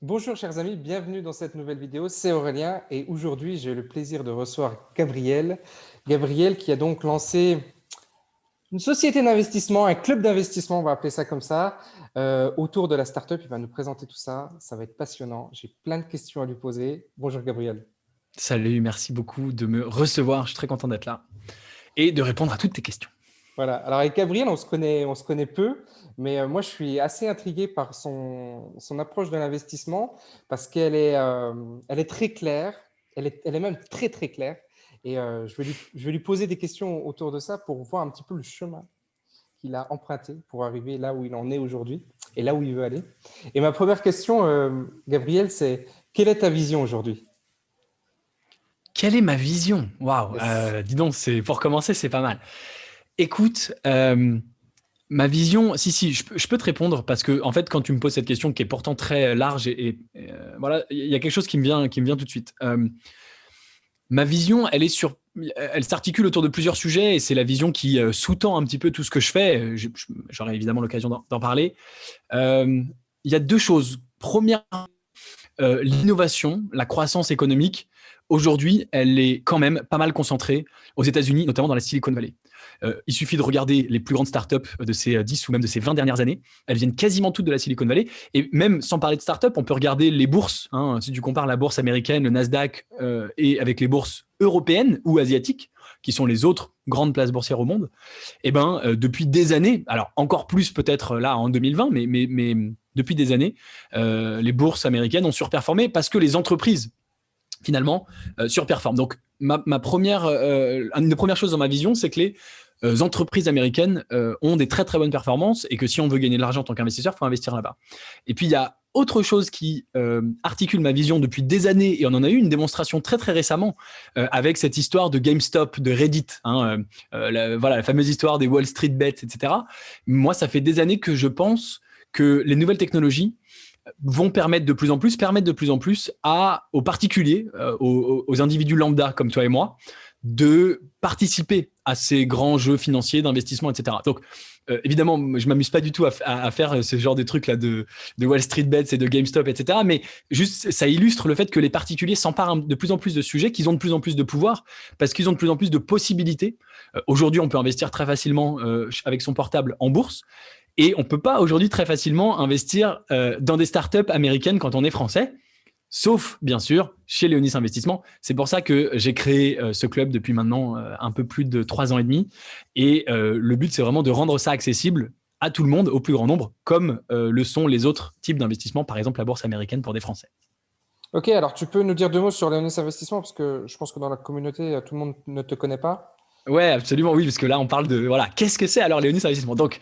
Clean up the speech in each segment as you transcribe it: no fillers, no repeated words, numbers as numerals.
Bonjour chers amis, bienvenue dans cette nouvelle vidéo, c'est Aurélien et aujourd'hui j'ai le plaisir de recevoir Gabriel. Gabriel qui a donc lancé une société d'investissement, un club d'investissement, on va appeler ça comme ça, autour de la startup. Il va nous présenter tout ça, ça va être passionnant. J'ai plein de questions à lui poser. Bonjour Gabriel. Salut, merci beaucoup de me recevoir. Je suis très content d'être là et de répondre à toutes tes questions. Voilà, alors avec Gabriel on se connaît peu, mais moi je suis assez intrigué par son approche de l'investissement parce elle est très claire, elle est même très très claire. Et je vais lui poser des questions autour de ça pour voir un petit peu le chemin qu'il a emprunté pour arriver là où il en est aujourd'hui et là où il veut aller. Et ma première question, Gabriel, c'est quelle est ta vision aujourd'hui? Quelle est ma vision? Waouh, Yes. dis donc, pour commencer, c'est pas mal. Écoute, ma vision, si, je peux te répondre parce que en fait, quand tu me poses cette question qui est pourtant très large voilà, il y a quelque chose qui me vient tout de suite. Ma vision, elle s'articule autour de plusieurs sujets et c'est la vision qui sous-tend un petit peu tout ce que je fais. J'aurai évidemment l'occasion d'en parler. Il y a deux choses. Première, l'innovation, la croissance économique, aujourd'hui, elle est quand même pas mal concentrée aux États-Unis, notamment dans la Silicon Valley. Il suffit de regarder les plus grandes startups de ces 10 ou même de ces 20 dernières années. Elles viennent quasiment toutes de la Silicon Valley. Et même sans parler de startups, on peut regarder les bourses. Si tu compares la bourse américaine, le Nasdaq, et avec les bourses européennes ou asiatiques, qui sont les autres grandes places boursières au monde, depuis des années, alors encore plus peut-être là en 2020, mais depuis des années, les bourses américaines ont surperformé parce que les entreprises finalement surperforment. Donc une des premières choses dans ma vision, c'est que les entreprises américaines ont des très très bonnes performances et que si on veut gagner de l'argent en tant qu'investisseur, il faut investir là-bas. Et puis il y a autre chose qui articule ma vision depuis des années, et on en a eu une démonstration très très récemment avec cette histoire de GameStop, de Reddit, la fameuse histoire des Wall Street Bets, etc. Moi, ça fait des années que je pense que les nouvelles technologies vont permettre de plus en plus aux particuliers, aux individus lambda comme toi et moi, de participer à ces grands jeux financiers d'investissement, etc. Donc, évidemment, je m'amuse pas du tout à faire ce genre de trucs là de Wall Street Bets et de GameStop, etc. Mais juste, ça illustre le fait que les particuliers s'emparent de plus en plus de sujets, qu'ils ont de plus en plus de pouvoir, parce qu'ils ont de plus en plus de possibilités. Aujourd'hui, on peut investir très facilement avec son portable en bourse. Et on ne peut pas aujourd'hui très facilement investir dans des startups américaines quand on est français, sauf bien sûr chez Leonis Investissement. C'est pour ça que j'ai créé ce club depuis maintenant un peu plus de 3 ans et demi. Et le but, c'est vraiment de rendre ça accessible à tout le monde, au plus grand nombre, comme le sont les autres types d'investissements, par exemple la bourse américaine pour des Français. Ok, alors tu peux nous dire deux mots sur Léonis Investissement parce que je pense que dans la communauté, tout le monde ne te connaît pas. Ouais, absolument, oui, parce que là, on parle de, voilà, qu'est-ce que c'est alors Léonis Investissement? Donc,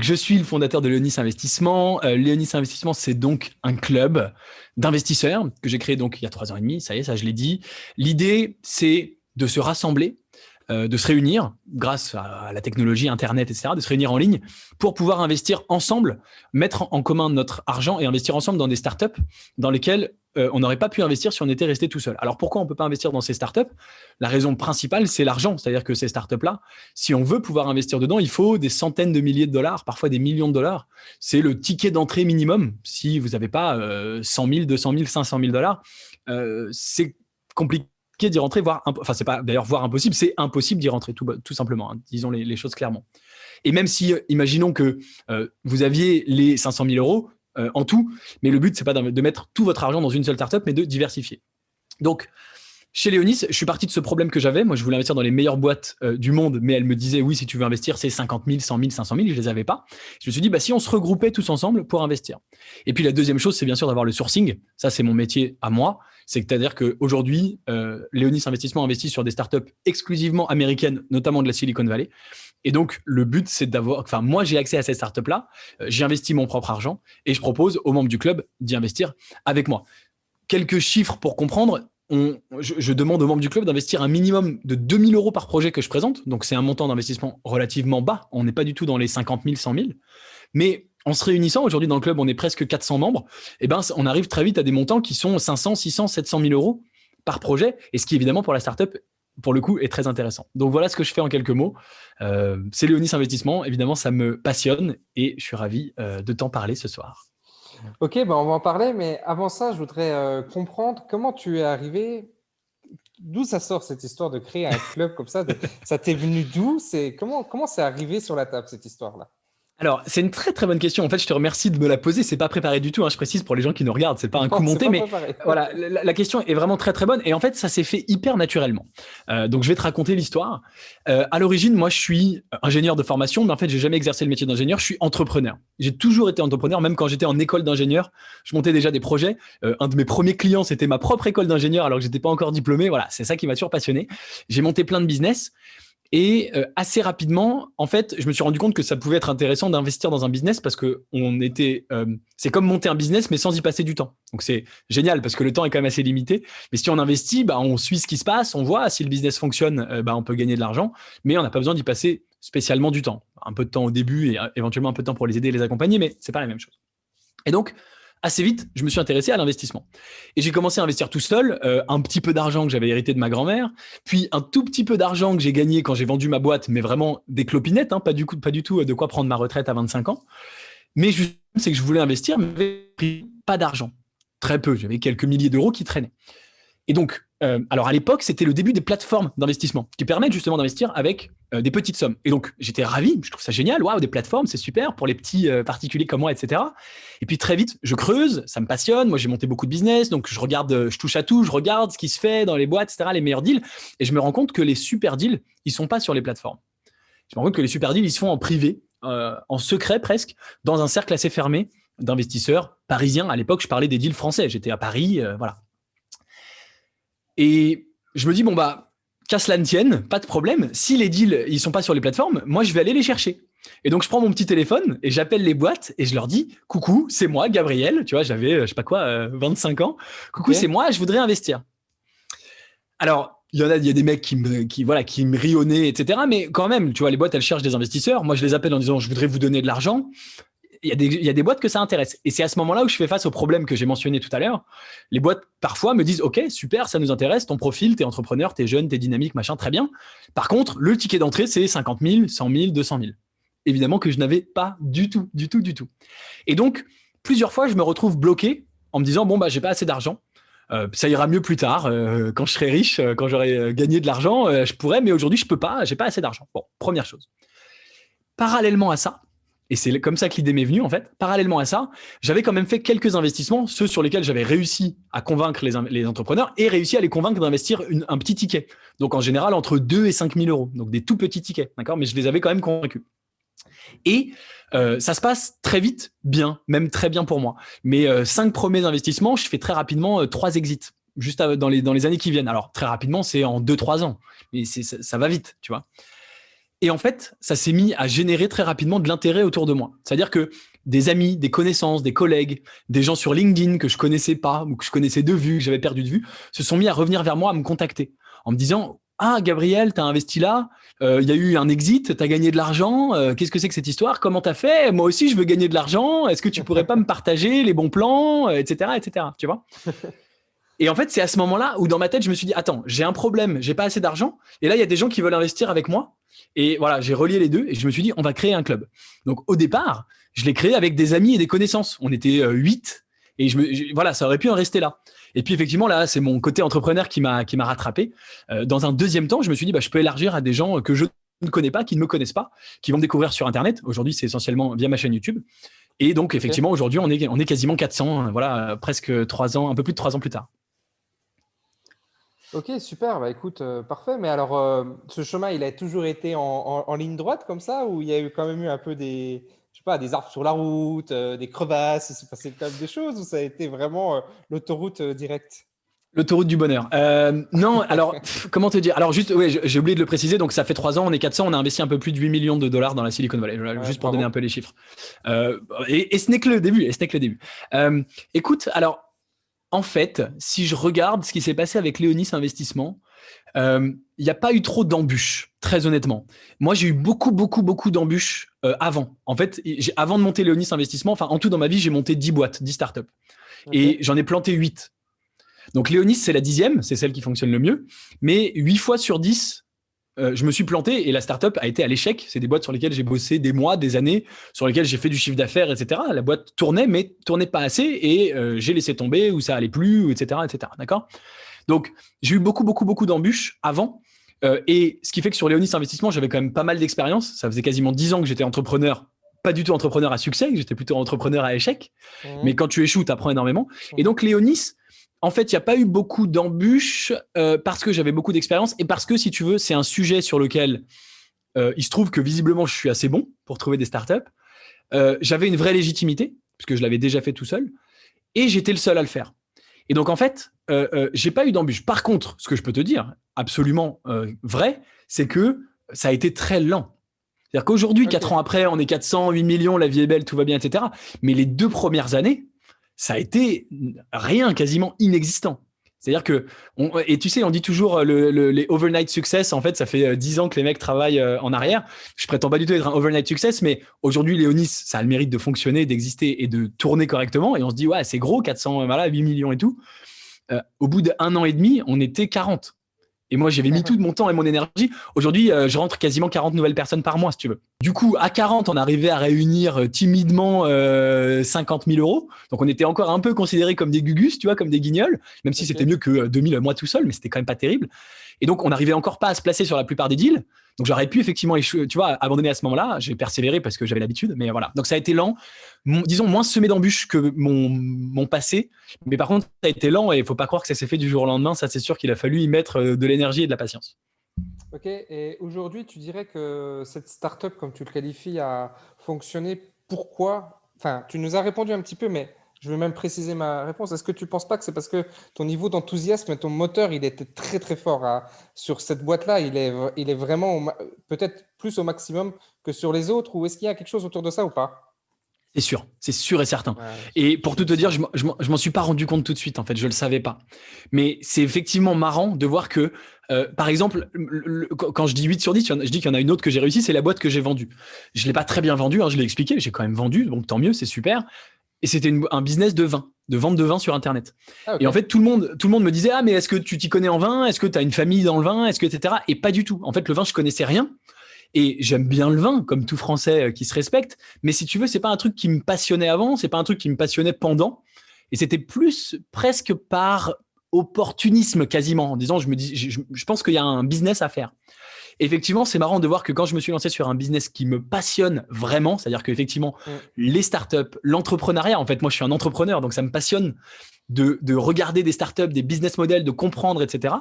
je suis le fondateur de Léonis Investissement. Léonis Investissement, c'est donc un club d'investisseurs que j'ai créé donc il y a 3 ans et demi, ça y est, ça je l'ai dit. L'idée, c'est de se rassembler, de se réunir grâce à la technologie, Internet, etc., de se réunir en ligne pour pouvoir investir ensemble, mettre en commun notre argent et investir ensemble dans des startups dans lesquelles on n'aurait pas pu investir si on était resté tout seul. Alors pourquoi on ne peut pas investir dans ces startups? La raison principale, c'est l'argent. C'est-à-dire que ces startups-là, si on veut pouvoir investir dedans, il faut des centaines de milliers de dollars, parfois des millions de dollars. C'est le ticket d'entrée minimum. Si vous n'avez pas 100 000, 200 000, 500 000 dollars, c'est compliqué d'y rentrer, enfin c'est pas d'ailleurs voire impossible, c'est impossible d'y rentrer tout simplement, hein, disons les choses clairement. Et même si, imaginons que vous aviez les 500 000 euros en tout, mais le but c'est pas de mettre tout votre argent dans une seule startup, mais de diversifier. Donc chez Léonis, je suis parti de ce problème que j'avais. Moi, je voulais investir dans les meilleures boîtes du monde, mais elle me disait, oui, si tu veux investir, c'est 50 000, 100 000, 500 000. Je les avais pas. Je me suis dit, si on se regroupait tous ensemble pour investir. Et puis, la deuxième chose, c'est bien sûr d'avoir le sourcing. Ça, c'est mon métier à moi. C'est-à-dire qu'aujourd'hui, Léonis Investissement investit sur des startups exclusivement américaines, notamment de la Silicon Valley. Et donc, le but, c'est moi, j'ai accès à ces startups-là. J'ai investi mon propre argent et je propose aux membres du club d'y investir avec moi. Quelques chiffres pour comprendre. Je demande aux membres du club d'investir un minimum de 2 000 euros par projet que je présente. Donc, c'est un montant d'investissement relativement bas. On n'est pas du tout dans les 50 000, 100 000. Mais en se réunissant, aujourd'hui dans le club, on est presque 400 membres. On arrive très vite à des montants qui sont 500, 600, 700 000 euros par projet. Et ce qui, évidemment, pour la startup, pour le coup, est très intéressant. Donc, voilà ce que je fais en quelques mots. C'est Léonis Investissement. Évidemment, ça me passionne et je suis ravi de t'en parler ce soir. Ok, ben on va en parler, mais avant ça, je voudrais comprendre comment tu es arrivé, d'où ça sort cette histoire de créer un club comme ça. Ça t'est venu d'où? Comment c'est arrivé sur la table cette histoire-là? Alors, c'est une très très bonne question. En fait, je te remercie de me la poser. C'est pas préparé du tout, hein, je précise pour les gens qui nous regardent. C'est pas un coup Non, c'est monté, pas mais préparé. voilà, la question est vraiment très très bonne. Et en fait, ça s'est fait hyper naturellement. Donc, je vais te raconter l'histoire. À l'origine, moi, je suis ingénieur de formation, mais en fait, j'ai jamais exercé le métier d'ingénieur. Je suis entrepreneur. J'ai toujours été entrepreneur, même quand j'étais en école d'ingénieur. Je montais déjà des projets. Un de mes premiers clients, c'était ma propre école d'ingénieur, alors que j'étais pas encore diplômé. Voilà, c'est ça qui m'a toujours passionné. J'ai monté plein de business. Et assez rapidement, en fait, je me suis rendu compte que ça pouvait être intéressant d'investir dans un business parce que c'est comme monter un business mais sans y passer du temps. Donc c'est génial parce que le temps est quand même assez limité. Mais si on investit, bah, on suit ce qui se passe, on voit si le business fonctionne, bah, on peut gagner de l'argent, mais on n'a pas besoin d'y passer spécialement du temps. Un peu de temps au début et éventuellement un peu de temps pour les aider et les accompagner, mais c'est pas la même chose. Et donc, assez vite, je me suis intéressé à l'investissement. Et j'ai commencé à investir tout seul, un petit peu d'argent que j'avais hérité de ma grand-mère, puis un tout petit peu d'argent que j'ai gagné quand j'ai vendu ma boîte, mais vraiment des clopinettes, hein, pas du tout de quoi prendre ma retraite à 25 ans. Mais juste, c'est que je voulais investir, mais j'avais pris pas d'argent. Très peu, j'avais quelques milliers d'euros qui traînaient. Et donc, alors à l'époque, c'était le début des plateformes d'investissement qui permettent justement d'investir avec des petites sommes. Et donc, j'étais ravi, je trouve ça génial. Waouh, des plateformes, c'est super pour les petits particuliers comme moi, etc. Et puis très vite, je creuse, ça me passionne. Moi, j'ai monté beaucoup de business, donc je regarde, je touche à tout, je regarde ce qui se fait dans les boîtes, etc., les meilleurs deals. Et je me rends compte que les super deals, ils sont pas sur les plateformes. Je me rends compte que les super deals, ils se font en privé, en secret presque, dans un cercle assez fermé d'investisseurs parisiens. À l'époque, je parlais des deals français. J'étais à Paris, voilà. Et je me dis, bon, bah, qu'à cela ne tienne, pas de problème. Si les deals, ils sont pas sur les plateformes, moi, je vais aller les chercher. Et donc, je prends mon petit téléphone et j'appelle les boîtes et je leur dis, coucou, c'est moi, Gabriel. Tu vois, j'avais, je sais pas quoi, 25 ans. Coucou, c'est Ok. moi, je voudrais investir. Alors, il y a des mecs qui me rionnaient, etc. Mais quand même, tu vois, les boîtes, elles cherchent des investisseurs. Moi, je les appelle en disant, je voudrais vous donner de l'argent. Il y a des boîtes que ça intéresse. Et c'est à ce moment-là où je fais face au problème que j'ai mentionné tout à l'heure. Les boîtes, parfois, me disent, OK, super, ça nous intéresse, ton profil, t'es entrepreneur, t'es jeune, t'es dynamique, machin, très bien. Par contre, le ticket d'entrée, c'est 50 000, 100 000, 200 000. Évidemment que je n'avais pas du tout, du tout, du tout. Et donc, plusieurs fois, je me retrouve bloqué en me disant, bon, bah, j'ai pas assez d'argent. Ça ira mieux plus tard, quand je serai riche, quand j'aurai gagné de l'argent, je pourrais, mais aujourd'hui, je peux pas, j'ai pas assez d'argent. Bon, première chose. Parallèlement à ça, et c'est comme ça que l'idée m'est venue, en fait. Parallèlement à ça, j'avais quand même fait quelques investissements, ceux sur lesquels j'avais réussi à convaincre les entrepreneurs et réussi à les convaincre d'investir un petit ticket. Donc, en général, entre 2 et 5 000 euros. Donc, des tout petits tickets. D'accord? Mais je les avais quand même convaincus. Et ça se passe très vite, bien, même très bien pour moi. Mes 5 premiers investissements, je fais très rapidement 3 exits, juste dans les années qui viennent. Alors, très rapidement, c'est en 2-3 ans. Mais ça va vite, tu vois. Et en fait, ça s'est mis à générer très rapidement de l'intérêt autour de moi. C'est-à-dire que des amis, des connaissances, des collègues, des gens sur LinkedIn que je connaissais pas ou que je connaissais de vue, que j'avais perdu de vue, se sont mis à revenir vers moi, à me contacter en me disant: ah, Gabriel, tu as investi là, il y a eu un exit, tu as gagné de l'argent, qu'est-ce que c'est que cette histoire? Comment tu as fait? Moi aussi, je veux gagner de l'argent, est-ce que tu pourrais pas me partager les bons plans, etc., etc. Tu vois? Et en fait, c'est à ce moment-là où dans ma tête, je me suis dit, attends, j'ai un problème, j'ai pas assez d'argent. Et là, il y a des gens qui veulent investir avec moi. Et voilà, j'ai relié les deux et je me suis dit, on va créer un club. Donc au départ, je l'ai créé avec des amis et des connaissances. On était 8 et voilà, ça aurait pu en rester là. Et puis effectivement, là, c'est mon côté entrepreneur qui m'a rattrapé. Dans un deuxième temps, je me suis dit, bah, je peux élargir à des gens que je ne connais pas, qui ne me connaissent pas, qui vont me découvrir sur Internet. Aujourd'hui, c'est essentiellement via ma chaîne YouTube. Et donc, effectivement, Ok. aujourd'hui, on est quasiment 400, voilà, presque 3 ans, un peu plus de 3 ans plus tard. Ok, super. Bah écoute, parfait. Mais alors, ce chemin, il a toujours été en ligne droite comme ça, ou il y a eu quand même eu un peu je sais pas, des arbres sur la route, des crevasses, il s'est passé quand même des choses, ou ça a été vraiment l'autoroute directe? L'autoroute du bonheur. Non, alors, comment te dire? Alors, juste, oui, j'ai oublié de le préciser. Donc, ça fait 3 ans, on est 400, on a investi un peu plus de 8 millions de dollars dans la Silicon Valley. Voilà, Ouais, juste pour donner un bravo. peu les chiffres. Et ce n'est que le début. Et ce n'est que le début. Écoute, alors, en fait, si je regarde ce qui s'est passé avec Léonis Investissement, il n'y a pas eu trop d'embûches, très honnêtement. Moi, j'ai eu beaucoup, beaucoup, beaucoup d'embûches avant. En fait, avant de monter Léonis Investissement, enfin, en tout dans ma vie, j'ai monté 10 boîtes, 10 startups. Ok. Et j'en ai planté 8. Donc Léonis, c'est la 10e, c'est celle qui fonctionne le mieux. Mais 8 fois sur 10, je me suis planté et la startup a été à l'échec. C'est des boîtes sur lesquelles j'ai bossé des mois, des années, sur lesquelles j'ai fait du chiffre d'affaires, etc. La boîte tournait, mais tournait pas assez et j'ai laissé tomber ou ça allait plus, etc., etc. D'accord ? Donc, j'ai eu beaucoup, beaucoup, beaucoup d'embûches avant. Et ce qui fait que sur Léonis Investissement, j'avais quand même pas mal d'expérience. Ça faisait quasiment 10 ans que j'étais entrepreneur, pas du tout entrepreneur à succès, j'étais plutôt entrepreneur à échec. Mais quand tu échoues, tu apprends énormément. Et donc, Léonis, en fait, il n'y a pas eu beaucoup d'embûches parce que j'avais beaucoup d'expérience et parce que, si tu veux, c'est un sujet sur lequel il se trouve que visiblement, je suis assez bon pour trouver des startups. J'avais une vraie légitimité, puisque je l'avais déjà fait tout seul, et j'étais le seul à le faire. Et donc, en fait, j'ai pas eu d'embûches. Par contre, ce que je peux te dire, absolument vrai, c'est que ça a été très lent. C'est-à-dire qu'aujourd'hui, 4 ans après, on est 400, 8 millions, la vie est belle, tout va bien, etc. Mais les 2 premières années, ça a été rien, quasiment inexistant. C'est-à-dire que, et tu sais, on dit toujours les overnight success. En fait, ça fait 10 ans que les mecs travaillent en arrière. Je prétends pas du tout être un overnight success, mais aujourd'hui, Léonis, ça a le mérite de fonctionner, d'exister et de tourner correctement. Et on se dit, ouais, c'est gros, 400, voilà, 8 millions et tout. Au bout d'1 an et demi, on était 40. Et moi, j'avais mis tout de mon temps et mon énergie. Aujourd'hui, je rentre quasiment 40 nouvelles personnes par mois, si tu veux. Du coup, à 40, on arrivait à réunir timidement 50 000 euros. Donc, on était encore un peu considérés comme des gugus, tu vois, comme des guignols, même si c'était mieux que 2000 moi tout seul, mais c'était quand même pas terrible. Et donc, on n'arrivait encore pas à se placer sur la plupart des deals. Donc, j'aurais pu effectivement, tu vois, abandonner à ce moment-là. J'ai persévéré parce que j'avais l'habitude, mais voilà. Donc, ça a été lent. Disons, moins semé d'embûches que mon passé. Mais par contre, ça a été lent et il ne faut pas croire que ça s'est fait du jour au lendemain. Ça, c'est sûr qu'il a fallu y mettre de l'énergie et de la patience. Ok, et aujourd'hui, tu dirais que cette startup, comme tu le qualifies, a fonctionné. Pourquoi? Enfin, tu nous as répondu un petit peu, mais je vais même préciser ma réponse. Est-ce que tu ne penses pas que c'est parce que ton niveau d'enthousiasme et ton moteur, il était très très fort sur cette boîte-là? Il est vraiment peut-être plus au maximum que sur les autres, ou est-ce qu'il y a quelque chose autour de ça ou pas? C'est sûr et certain. Ouais, Et pour tout te dire, je m'en suis pas rendu compte tout de suite, en fait, je le savais pas. Mais c'est effectivement marrant de voir que, par exemple, quand je dis 8 sur 10, je dis qu'il y en a une autre que j'ai réussi, c'est la boîte que j'ai vendue. Je l'ai pas très bien vendue, hein, je l'ai expliqué, j'ai quand même vendu, donc tant mieux, c'est super. Et c'était un business de vin, de vente de vin sur Internet. Ah, Et en ok. fait, tout le monde me disait, ah, mais est-ce que tu t'y connais en vin? Est-ce que tu as une famille dans le vin? Est-ce que, etc. Et pas du tout. En fait, le vin, je connaissais rien. Et j'aime bien le vin, comme tout Français qui se respecte. Mais si tu veux, c'est pas un truc qui me passionnait avant, c'est pas un truc qui me passionnait pendant. Et c'était plus presque par opportunisme quasiment, en disant, je pense qu'il y a un business à faire. Et effectivement, c'est marrant de voir que quand je me suis lancé sur un business qui me passionne vraiment, c'est-à-dire qu'effectivement, les startups, l'entrepreneuriat, en fait, moi, je suis un entrepreneur, donc ça me passionne de regarder des startups, des business models, de comprendre, etc.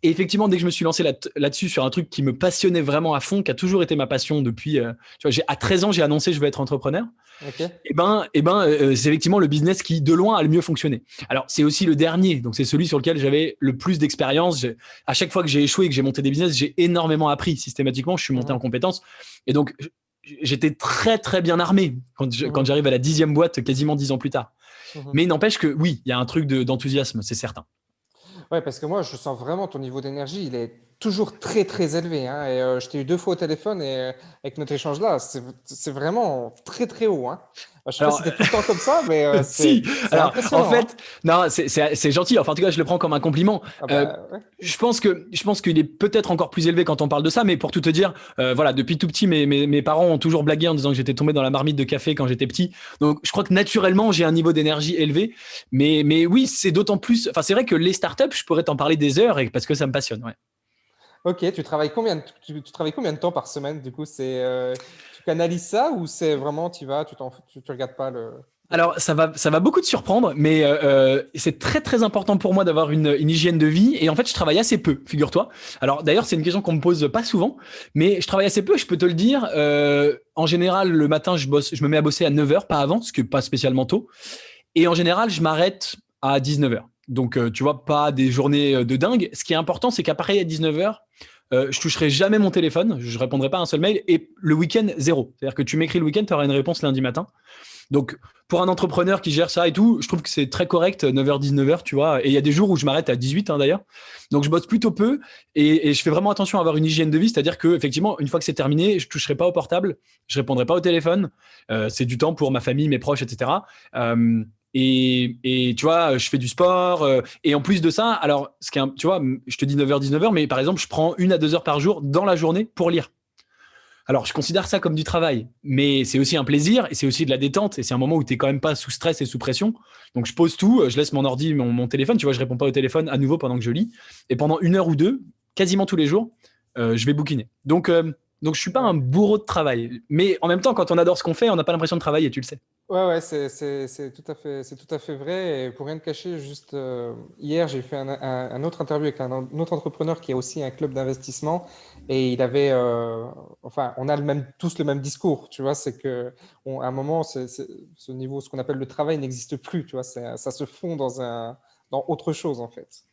Et effectivement, dès que je me suis lancé là-dessus sur un truc qui me passionnait vraiment à fond, qui a toujours été ma passion depuis, tu vois, à 13 ans, j'ai annoncé je veux être entrepreneur. Ok. C'est effectivement le business qui, de loin, a le mieux fonctionné. Alors, c'est aussi le dernier. Donc, c'est celui sur lequel j'avais le plus d'expérience. À chaque fois que j'ai échoué et que j'ai monté des business, j'ai énormément appris. Systématiquement, je suis monté en compétences. Et donc, j'étais très, très bien armé quand j'arrive à la 10e boîte, quasiment 10 ans plus tard. Mais il n'empêche que, oui, il y a un truc d'enthousiasme, c'est certain. Ouais, parce que moi, je sens vraiment ton niveau d'énergie, il est toujours très, très élevé, hein. Et je t'ai eu 2 fois au téléphone et avec notre échange là, c'est vraiment très, très haut, hein. Je sais pas si Alors, tu es tout le temps comme ça, mais si, c'est alors en impressionnant, hein. fait, non, c'est gentil. Enfin, en tout cas, je le prends comme un compliment. Ah bah, ouais. Je pense qu'il est peut-être encore plus élevé quand on parle de ça, mais pour tout te dire, voilà, depuis tout petit, mes parents ont toujours blagué en disant que j'étais tombé dans la marmite de café quand j'étais petit. Donc, je crois que naturellement, j'ai un niveau d'énergie élevé. Mais oui, c'est d'autant plus. Enfin, c'est vrai que les startups, je pourrais t'en parler des heures parce que ça me passionne. Ouais. Ok, tu travailles combien de temps par semaine, du coup, tu canalises ça ou c'est vraiment, tu vas, tu regardes pas le truc? Alors, ça va beaucoup te surprendre, mais c'est très très important pour moi d'avoir une hygiène de vie. Et en fait, je travaille assez peu, figure-toi. Alors, d'ailleurs, c'est une question qu'on me pose pas souvent, mais je travaille assez peu. Je peux te le dire. En général, le matin, je me mets à bosser à 9 heures, pas avant, ce qui est pas spécialement tôt. Et en général, je m'arrête à 19 heures. Donc, tu vois, pas des journées de dingue. Ce qui est important, c'est qu'après à 19 heures, je toucherai jamais mon téléphone, je répondrai pas à un seul mail. Et le week-end, zéro. C'est-à-dire que tu m'écris le week-end, tu auras une réponse lundi matin. Donc, pour un entrepreneur qui gère ça et tout, je trouve que c'est très correct, 9h, 19h, tu vois. Et il y a des jours où je m'arrête à 18, hein, d'ailleurs. Donc, je bosse plutôt peu et je fais vraiment attention à avoir une hygiène de vie. C'est-à-dire que, effectivement, une fois que c'est terminé, je toucherai pas au portable, je répondrai pas au téléphone. C'est du temps pour ma famille, mes proches, etc. Et tu vois, je fais du sport. Et en plus de ça, alors, tu vois, je te dis 9h, 19h, mais par exemple, je prends 1 à 2 heures par jour dans la journée pour lire. Alors, je considère ça comme du travail, mais c'est aussi un plaisir et c'est aussi de la détente. Et c'est un moment où tu n'es quand même pas sous stress et sous pression. Donc, je pose tout, je laisse mon ordi, mon téléphone. Tu vois, je réponds pas au téléphone à nouveau pendant que je lis. Et pendant 1 heure ou 2, quasiment tous les jours, je vais bouquiner. Donc, je suis pas un bourreau de travail. Mais en même temps, quand on adore ce qu'on fait, on n'a pas l'impression de travailler, tu le sais. Ouais, c'est tout à fait vrai. Et pour rien te cacher, juste hier, j'ai fait un autre interview avec un autre entrepreneur qui a aussi un club d'investissement. Et il avait, enfin, on a tous le même discours, tu vois, c'est que à un moment, ce niveau, ce qu'on appelle le travail n'existe plus, tu vois, ça se fond dans autre chose, en fait.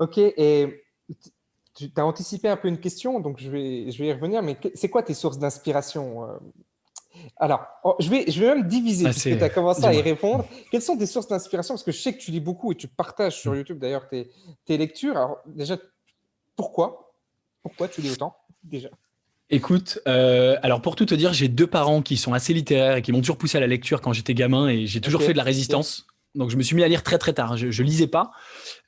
Ok, et tu as anticipé un peu une question, donc je vais y revenir, mais c'est quoi tes sources d'inspiration? Alors, je vais même diviser, Ah, puisque tu as commencé à y dis-moi. répondre. Quelles sont tes sources d'inspiration? Parce que je sais que tu lis beaucoup et tu partages sur YouTube d'ailleurs tes lectures. Alors, déjà, pourquoi? Pourquoi tu lis autant, déjà? Écoute, alors pour tout te dire, j'ai 2 parents qui sont assez littéraires et qui m'ont toujours poussé à la lecture quand j'étais gamin et j'ai Ok, toujours fait de la ok. résistance. Donc je me suis mis à lire très très tard. Je lisais pas.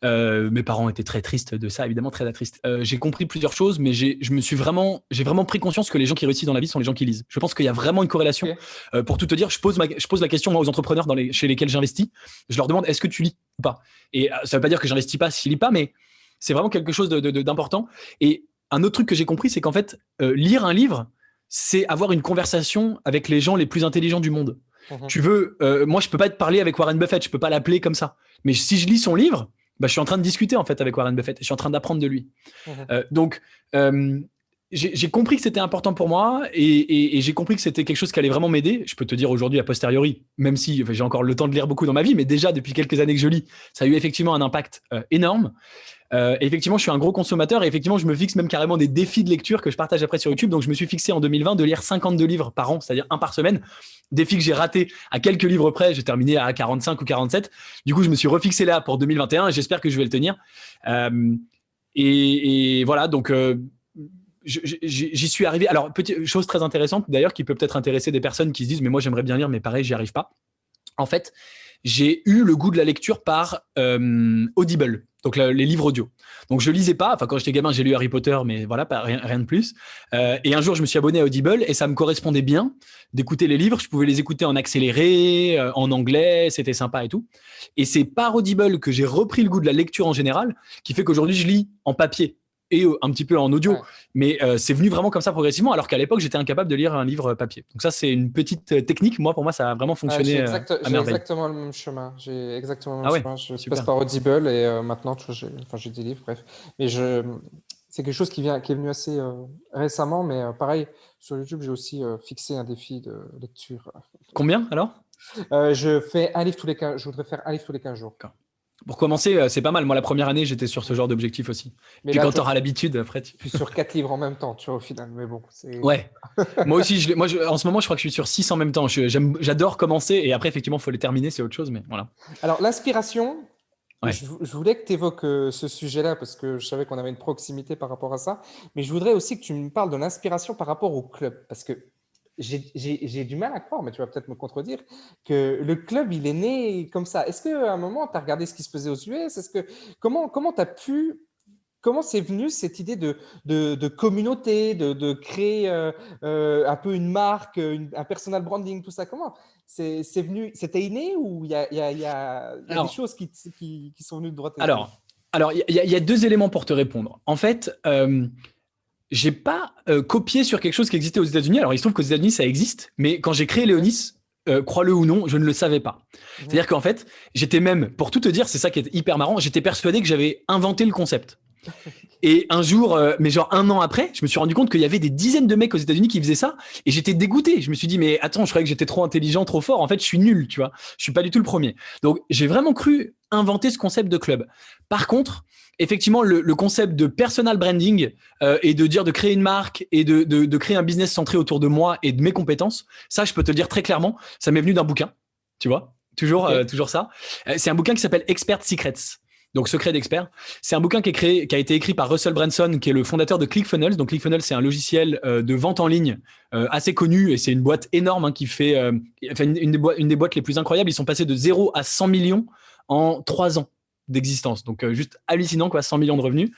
Mes parents étaient très tristes de ça, évidemment très tristes. J'ai compris plusieurs choses, mais j'ai vraiment pris conscience que les gens qui réussissent dans la vie sont les gens qui lisent. Je pense qu'il y a vraiment une corrélation. Ok. Pour tout te dire, je pose la question moi, aux entrepreneurs chez lesquels j'investis. Je leur demande est-ce que tu lis ou pas. Et ça veut pas dire que j'investis pas si je lis pas, mais c'est vraiment quelque chose d'important. Et un autre truc que j'ai compris, c'est qu'en fait, lire un livre, c'est avoir une conversation avec les gens les plus intelligents du monde. Mhm. Moi, je peux pas te parler avec Warren Buffett, je peux pas l'appeler comme ça. Mais si je lis son livre, bah, je suis en train de discuter en fait avec Warren Buffett. Je suis en train d'apprendre de lui. Mhm. Donc, j'ai compris que c'était important pour moi et j'ai compris que c'était quelque chose qui allait vraiment m'aider. Je peux te dire aujourd'hui a posteriori, même si j'ai encore le temps de lire beaucoup dans ma vie, mais déjà depuis quelques années que je lis, ça a eu effectivement un impact énorme. Effectivement, je suis un gros consommateur et effectivement, je me fixe même carrément des défis de lecture que je partage après sur YouTube. Donc, je me suis fixé en 2020 de lire 52 livres par an, c'est-à-dire 1 par semaine. Défi que j'ai raté à quelques livres près. J'ai terminé à 45 ou 47. Du coup, je me suis refixé là pour 2021 et j'espère que je vais le tenir. Et voilà, donc j'y suis arrivé. Alors, petite chose très intéressante d'ailleurs qui peut peut-être intéresser des personnes qui se disent mais moi j'aimerais bien lire mais pareil, j'y arrive pas. En fait, j'ai eu le goût de la lecture par Audible, donc les livres audio. Donc je lisais pas, enfin quand j'étais gamin j'ai lu Harry Potter, mais voilà, rien de plus. Et un jour je me suis abonné à Audible et ça me correspondait bien d'écouter les livres. Je pouvais les écouter en accéléré, en anglais, c'était sympa et tout. Et c'est par Audible que j'ai repris le goût de la lecture en général, qui fait qu'aujourd'hui je lis en papier et un petit peu en audio, Ouais. mais c'est venu vraiment comme ça progressivement, alors qu'à l'époque j'étais incapable de lire un livre papier. Donc ça c'est une petite technique, moi pour moi ça a vraiment fonctionné à J'ai merveille. exactement le même chemin. J'ai exactement le même Ah ouais, chemin. Je passe super. par Audible et maintenant, tu vois, enfin, j'ai des livres, bref. Mais c'est quelque chose qui est venu assez récemment, mais pareil, sur YouTube, j'ai aussi fixé un défi de lecture. Combien alors? Je fais un livre tous les 15, je voudrais faire un livre tous les 15 jours. Pour commencer, c'est pas mal. Moi, la première année, j'étais sur ce genre d'objectif aussi. Mais Puis là, quand tu tu vois, auras l'habitude, après, je suis sur 4 livres en même temps, tu vois, au final. Mais bon, Ouais. Moi aussi, en ce moment, je crois que je suis sur 6 en même temps. J'adore commencer et après, effectivement, il faut les terminer, c'est autre chose, mais voilà. Alors, l'inspiration, Ouais. je voulais que tu évoques ce sujet-là parce que je savais qu'on avait une proximité par rapport à ça. Mais je voudrais aussi que tu me parles de l'inspiration par rapport au club. Parce que j'ai du mal à croire, mais tu vas peut-être me contredire, que le club, il est né comme ça. Est-ce qu'à un moment, tu as regardé ce qui se faisait aux US? Comment tu as pu. Comment c'est venu cette idée de communauté, de créer un peu une marque, un personal branding, tout ça? Comment c'est venu? C'était inné ou il y a des Alors, choses qui sont venues de droite et de gauche? alors, alors, il y a 2 éléments pour te répondre. En fait, j'ai pas copié sur quelque chose qui existait aux États-Unis. Alors, il se trouve qu'aux États-Unis, ça existe, mais quand j'ai créé Ok. Léonis, crois-le ou non, je ne le savais pas. Mhm. C'est-à-dire qu'en fait, j'étais même, pour tout te dire, c'est ça qui est hyper marrant, j'étais persuadé que j'avais inventé le concept. Et un jour, mais genre 1 an après, je me suis rendu compte qu'il y avait des dizaines de mecs aux États-Unis qui faisaient ça, et j'étais dégoûté. Je me suis dit, mais attends, je croyais que j'étais trop intelligent, trop fort. En fait, je suis nul, tu vois. Je suis pas du tout le premier. Donc, j'ai vraiment cru inventer ce concept de club. Par contre, effectivement, le concept de personal branding et de dire de créer une marque et de créer un business centré autour de moi et de mes compétences, ça, je peux te le dire très clairement, ça m'est venu d'un bouquin, tu vois. Toujours, Ok. toujours ça. C'est un bouquin qui s'appelle Expert Secrets. Donc, Secret d'expert. C'est un bouquin qui a été écrit par Russell Brunson, qui est le fondateur de ClickFunnels. Donc, ClickFunnels, c'est un logiciel de vente en ligne assez connu et c'est une boîte énorme qui fait une des boîtes les plus incroyables. Ils sont passés de 0 à 100 millions en 3 ans d'existence. Donc, juste hallucinant, 100 millions de revenus.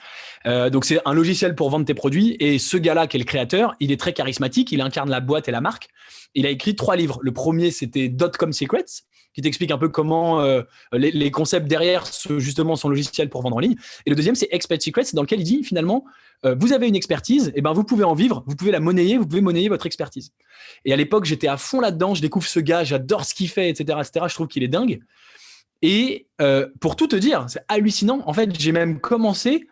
Donc, c'est un logiciel pour vendre tes produits. Et ce gars-là, qui est le créateur, il est très charismatique. Il incarne la boîte et la marque. Il a écrit 3 livres. Le premier, c'était Dot-com Secrets, qui t'explique un peu comment les concepts derrière justement son logiciel pour vendre en ligne. Et le deuxième, c'est Expert Secrets, dans lequel il dit finalement, vous avez une expertise, et ben vous pouvez en vivre, vous pouvez la monnayer, vous pouvez monnayer votre expertise. Et à l'époque, j'étais à fond là-dedans, je découvre ce gars, j'adore ce qu'il fait, etc., etc. Je trouve qu'il est dingue. Et pour tout te dire, c'est hallucinant. En fait, j'ai même commencé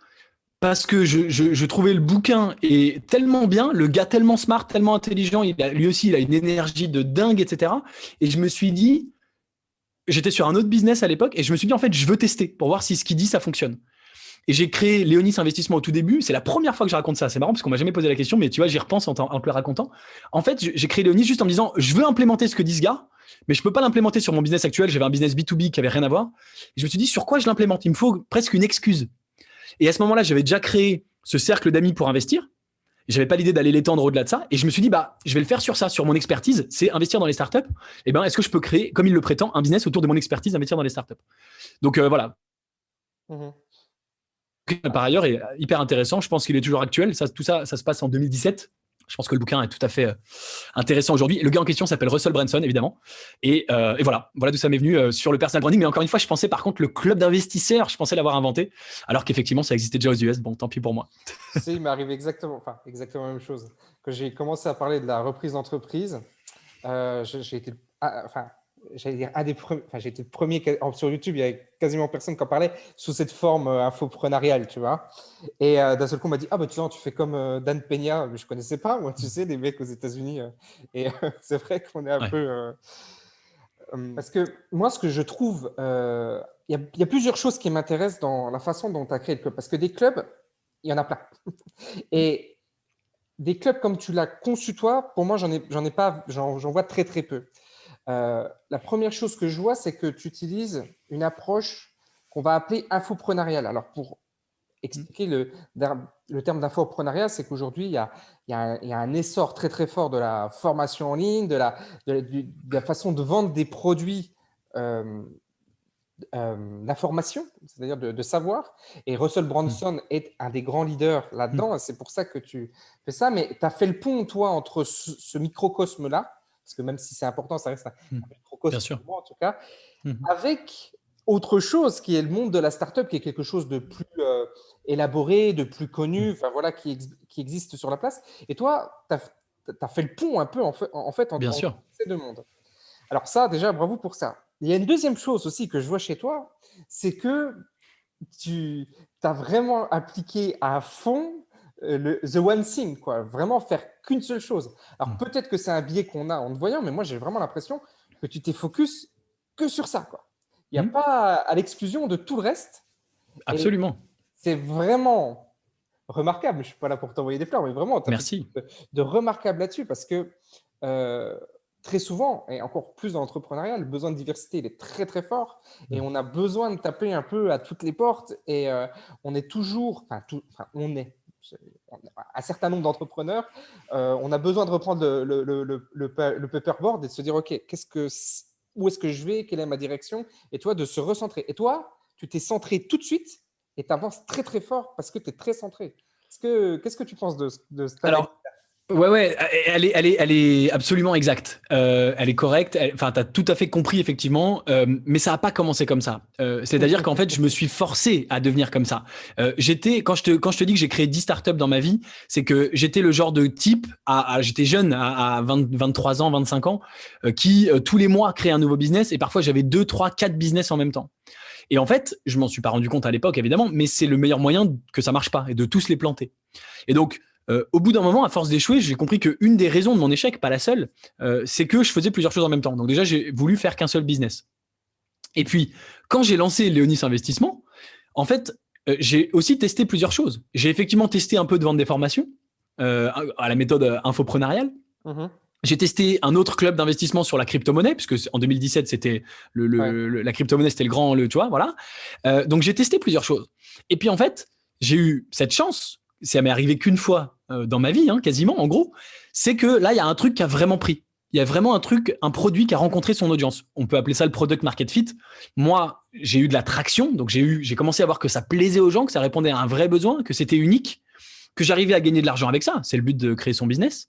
parce que je trouvais le bouquin est tellement bien, le gars tellement smart, tellement intelligent, lui aussi, il a une énergie de dingue, etc. Et je me suis dit, j'étais sur un autre business à l'époque et je me suis dit, en fait, je veux tester pour voir si ce qu'il dit, ça fonctionne. Et j'ai créé Léonis Investissement au tout début. C'est la première fois que je raconte ça. C'est marrant parce qu'on m'a jamais posé la question, mais tu vois, j'y repense en te le racontant. En fait, j'ai créé Léonis juste en me disant, je veux implémenter ce que dit ce gars, mais je peux pas l'implémenter sur mon business actuel. J'avais un business B2B qui avait rien à voir. Et je me suis dit, sur quoi je l'implémente? Il me faut presque une excuse. Et à ce moment-là, j'avais déjà créé ce cercle d'amis pour investir. J'avais pas l'idée d'aller l'étendre au-delà de ça. Et je me suis dit, je vais le faire sur ça, sur mon expertise, c'est investir dans les startups. Et est-ce que je peux créer, comme il le prétend, un business autour de mon expertise, investir dans les startups? Donc, voilà. Mmh. Par ailleurs, est hyper intéressant. Je pense qu'il est toujours actuel. Tout ça se passe en 2017. Je pense que le bouquin est tout à fait intéressant aujourd'hui. Le gars en question s'appelle Russell Brunson, évidemment. Et voilà d'où ça m'est venu sur le personal branding. Mais encore une fois, je pensais par contre le club d'investisseurs, je pensais l'avoir inventé, alors qu'effectivement, ça existait déjà aux US. Bon, tant pis pour moi. Il m'est arrivé exactement la même chose. Quand j'ai commencé à parler de la reprise d'entreprise, j'ai été, j'allais dire j'ai été le premier sur YouTube. Il y avait quasiment personne qui en parlait sous cette forme infoprenariale, tu vois. Et d'un seul coup, on m'a dit, tu fais comme Dan Peña, mais je connaissais pas, moi, tu sais, des mecs aux États-Unis. Et c'est vrai qu'on est un peu. Parce que moi, ce que je trouve, il y a plusieurs choses qui m'intéressent dans la façon dont tu as créé le club. Parce que des clubs, il y en a plein. Et des clubs comme tu l'as conçu toi, pour moi, j'en vois très très peu. La première chose que je vois, c'est que tu utilises une approche qu'on va appeler infoprenariale. Alors, pour expliquer le terme d'infoprenariat, c'est qu'aujourd'hui, il y a un essor très très fort de la formation en ligne, de la façon de vendre des produits d'information, c'est-à-dire de savoir. Et Russell Brunson est un des grands leaders là-dedans. C'est pour ça que tu fais ça. Mais tu as fait le pont, toi, entre ce microcosme-là, parce que même si c'est important, ça reste un microcosme pour moi, en tout cas, avec autre chose qui est le monde de la startup, qui est quelque chose de plus élaboré, de plus connu, qui existe sur la place. Et toi, tu as fait le pont un peu, en fait entre ces deux mondes. Alors ça, déjà, bravo pour ça. Il y a une deuxième chose aussi que je vois chez toi, c'est que tu as vraiment appliqué à fond the one thing, quoi. Vraiment faire qu'une seule chose. Alors peut-être que c'est un biais qu'on a en te voyant, mais moi j'ai vraiment l'impression que tu t'es focus que sur ça, quoi. Il n'y a pas à l'exclusion de tout le reste. Absolument. C'est vraiment remarquable. Je ne suis pas là pour t'envoyer des fleurs, mais vraiment, tu as Merci. de remarquable là-dessus parce que très souvent, et encore plus dans l'entrepreneuriat, le besoin de diversité, il est très, très fort. Et on a besoin de taper un peu à toutes les portes. Et on est toujours, un certain nombre d'entrepreneurs, on a besoin de reprendre le paperboard et de se dire, OK, où est-ce que je vais? Quelle est ma direction? Et toi, de se recentrer. Et toi, tu t'es centré tout de suite et tu avances très, très fort parce que tu es très centré. Qu'est-ce que tu penses de cette analyse? Alors, ouais, elle est absolument exacte. Elle est correcte. Tu as tout à fait compris, effectivement, mais ça n'a pas commencé comme ça. C'est-à-dire qu'en fait, je me suis forcé à devenir comme ça. Quand je te dis que j'ai créé 10 startups dans ma vie, c'est que j'étais le genre de type, j'étais jeune, à 23 ans, 25 ans, qui tous les mois créait un nouveau business et parfois j'avais 2, 3, 4 business en même temps. Et en fait, je m'en suis pas rendu compte à l'époque, évidemment, mais c'est le meilleur moyen que ça marche pas et de tous les planter. Et donc, au bout d'un moment, à force d'échouer, j'ai compris qu'une des raisons de mon échec, pas la seule, c'est que je faisais plusieurs choses en même temps. Donc déjà, j'ai voulu faire qu'un seul business. Et puis, quand j'ai lancé Léonis Investissement, en fait, j'ai aussi testé plusieurs choses. J'ai effectivement testé un peu de vendre des formations à la méthode infoprenariale. J'ai testé un autre club d'investissement sur la crypto-monnaie, puisque en 2017, c'était la crypto-monnaie, c'était tu vois, voilà. Donc, j'ai testé plusieurs choses. Et puis, en fait, j'ai eu cette chance, ça m'est arrivé qu'une fois dans ma vie, quasiment, en gros, c'est que là, il y a un truc qui a vraiment pris. Il y a vraiment un produit qui a rencontré son audience. On peut appeler ça le product market fit. Moi, j'ai eu de la traction, donc j'ai commencé à voir que ça plaisait aux gens, que ça répondait à un vrai besoin, que c'était unique, que j'arrivais à gagner de l'argent avec ça. C'est le but de créer son business.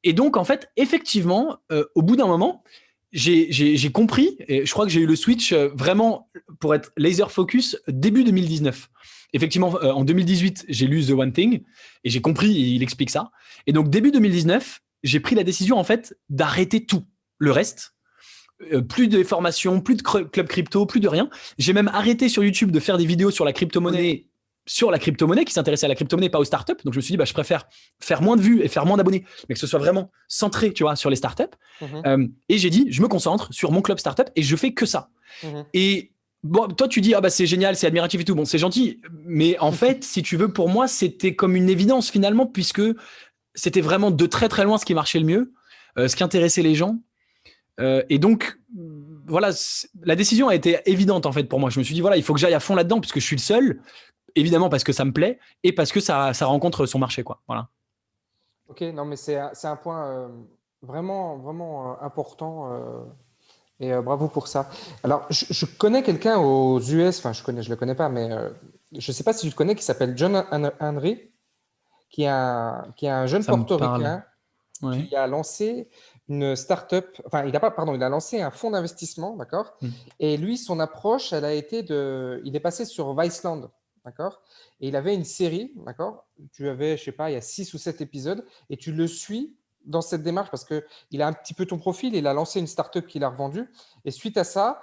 Et donc, en fait, effectivement, au bout d'un moment, j'ai compris, et je crois que j'ai eu le switch vraiment pour être laser focus début 2019. Effectivement, en 2018, j'ai lu The One Thing et j'ai compris, et il explique ça. Et donc, début 2019, j'ai pris la décision, en fait, d'arrêter tout le reste. Plus de formations, plus de club crypto, plus de rien. J'ai même arrêté sur YouTube de faire des vidéos sur la crypto-monnaie, qui s'intéressait à la crypto-monnaie, pas aux startups. Donc, je me suis dit, je préfère faire moins de vues et faire moins d'abonnés, mais que ce soit vraiment centré, tu vois, sur les startups. Et j'ai dit, je me concentre sur mon club startup et je fais que ça. Et bon, toi, tu dis, c'est génial, c'est admiratif et tout. Bon, c'est gentil. Mais en fait, si tu veux, pour moi, c'était comme une évidence finalement, puisque c'était vraiment de très, très loin ce qui marchait le mieux, ce qui intéressait les gens. Et donc, voilà, la décision a été évidente en fait pour moi. Je me suis dit, voilà, il faut que j'aille à fond là-dedans puisque je suis le seul. Évidemment parce que ça me plaît et parce que ça rencontre son marché, quoi. Voilà. Ok, non, mais c'est un point vraiment, vraiment important et bravo pour ça. Alors, je connais quelqu'un aux US, enfin, je le connais pas, mais je ne sais pas si tu le connais, qui s'appelle John Henry, qui est un jeune portoricain qui a lancé une start-up, enfin, il a lancé un fonds d'investissement, d'accord? Et lui, son approche, il est passé sur Viceland. D'accord? Et il avait une série, d'accord? Tu avais, je sais pas, il y a 6 ou 7 épisodes et tu le suis dans cette démarche parce qu'il a un petit peu ton profil, il a lancé une startup qu'il a revendue et suite à ça,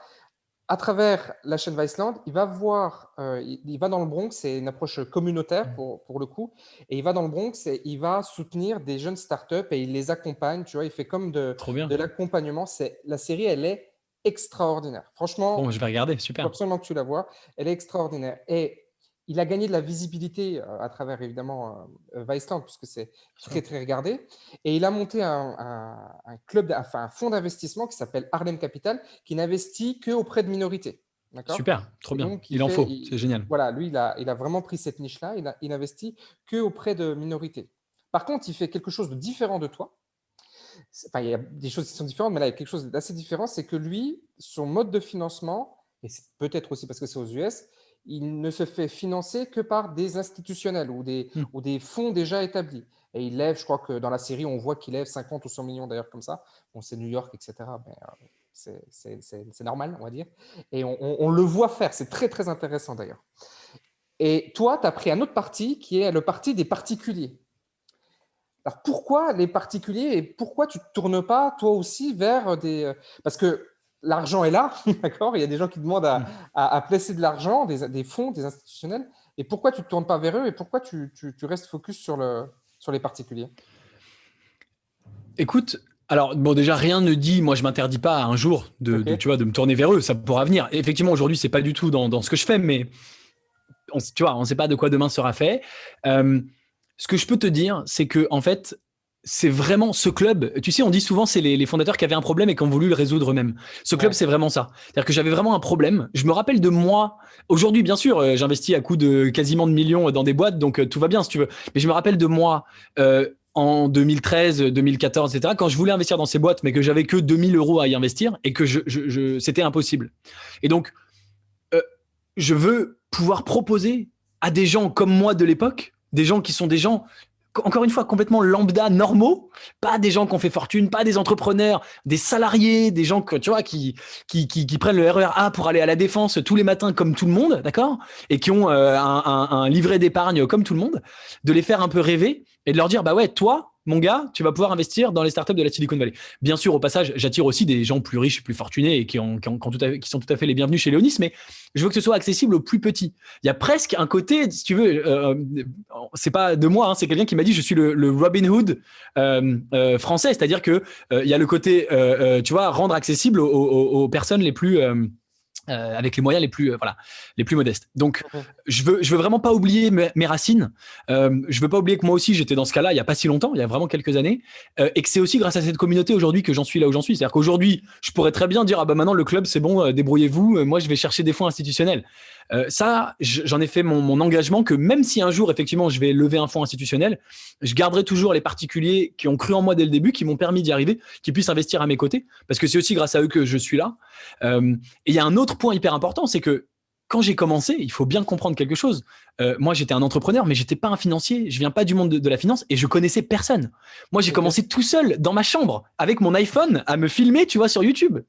à travers la chaîne Viceland, il va dans le Bronx, c'est une approche communautaire pour le coup, et il va dans le Bronx et il va soutenir des jeunes startups et il les accompagne, tu vois, il fait comme de l'accompagnement. La série, elle est extraordinaire. Franchement, bon, je vais regarder, super. Il faut absolument que tu la vois, elle est extraordinaire. Et il a gagné de la visibilité à travers, évidemment, Viceland, puisque c'est très, très regardé. Et il a monté un fonds d'investissement qui s'appelle Harlem Capital, qui n'investit qu'auprès de minorités. Super, trop bien. Donc, il en faut, c'est génial. Voilà, lui, il a vraiment pris cette niche-là. Il investit qu'auprès de minorités. Par contre, il fait quelque chose de différent de toi. Enfin, il y a des choses qui sont différentes, mais là, il y a quelque chose d'assez différent. C'est que lui, son mode de financement, et c'est peut-être aussi parce que c'est aux US, il ne se fait financer que par des institutionnels ou des fonds déjà établis. Et il lève, je crois que dans la série, on voit qu'il lève 50 ou 100 millions d'ailleurs comme ça. Bon, c'est New York, etc. Mais c'est normal, on va dire. Et on le voit faire. C'est très, très intéressant d'ailleurs. Et toi, tu as pris un autre parti qui est le parti des particuliers. Alors, pourquoi les particuliers et pourquoi tu ne te tournes pas, toi aussi, vers des… Parce que l'argent est là, d'accord? Il y a des gens qui demandent à placer de l'argent, des fonds, des institutionnels. Et pourquoi tu ne te tournes pas vers eux et pourquoi tu restes focus sur les particuliers? Écoute, alors, bon, déjà, rien ne dit, moi, je ne m'interdis pas un jour de me tourner vers eux. Ça pourra venir. Effectivement, aujourd'hui, ce n'est pas du tout dans ce que je fais, mais on ne sait pas de quoi demain sera fait. Ce que je peux te dire, c'est que, en fait, c'est vraiment ce club. Tu sais, on dit souvent, c'est les fondateurs qui avaient un problème et qui ont voulu le résoudre eux-mêmes. Ce club, c'est vraiment ça. C'est-à-dire que j'avais vraiment un problème. Je me rappelle de moi. Aujourd'hui, bien sûr, j'investis à coût de quasiment de millions dans des boîtes, donc tout va bien, si tu veux. Mais je me rappelle de moi en 2013, 2014, etc., quand je voulais investir dans ces boîtes, mais que j'avais que 2000 € à y investir et que c'était impossible. Et donc, je veux pouvoir proposer à des gens comme moi de l'époque, des gens qui sont des gens, encore une fois, complètement lambda, normaux, pas des gens qui ont fait fortune, pas des entrepreneurs, des salariés, des gens que, tu vois, qui prennent le RER A pour aller à la Défense tous les matins comme tout le monde, d'accord, et qui ont un livret d'épargne comme tout le monde, de les faire un peu rêver et de leur dire, bah ouais, toi, mon gars, tu vas pouvoir investir dans les startups de la Silicon Valley. Bien sûr, au passage, j'attire aussi des gens plus riches, plus fortunés et qui sont tout à fait les bienvenus chez Léonis, mais je veux que ce soit accessible aux plus petits. Il y a presque un côté, si tu veux, c'est pas de moi, c'est quelqu'un qui m'a dit je suis le Robin Hood français, c'est-à-dire que il y a le côté, tu vois, rendre accessible aux personnes les plus avec les moyens les plus modestes. Donc, Mhm. je veux vraiment pas oublier mes racines. Je veux pas oublier que moi aussi, j'étais dans ce cas-là il y a pas si longtemps, il y a vraiment quelques années, et que c'est aussi grâce à cette communauté aujourd'hui que j'en suis là où j'en suis. C'est-à-dire qu'aujourd'hui, je pourrais très bien dire, ah bah maintenant le club, c'est bon, débrouillez-vous, moi je vais chercher des fonds institutionnels. Ça, j'en ai fait mon engagement que même si un jour, effectivement, je vais lever un fonds institutionnel, je garderai toujours les particuliers qui ont cru en moi dès le début, qui m'ont permis d'y arriver, qui puissent investir à mes côtés, parce que c'est aussi grâce à eux que je suis là. Et il y a un autre point hyper important, c'est que quand j'ai commencé, il faut bien comprendre quelque chose. Moi, j'étais un entrepreneur, mais j'étais pas un financier. Je viens pas du monde de la finance et je connaissais personne. Moi, j'ai commencé tout seul dans ma chambre avec mon iPhone à me filmer, tu vois, sur YouTube.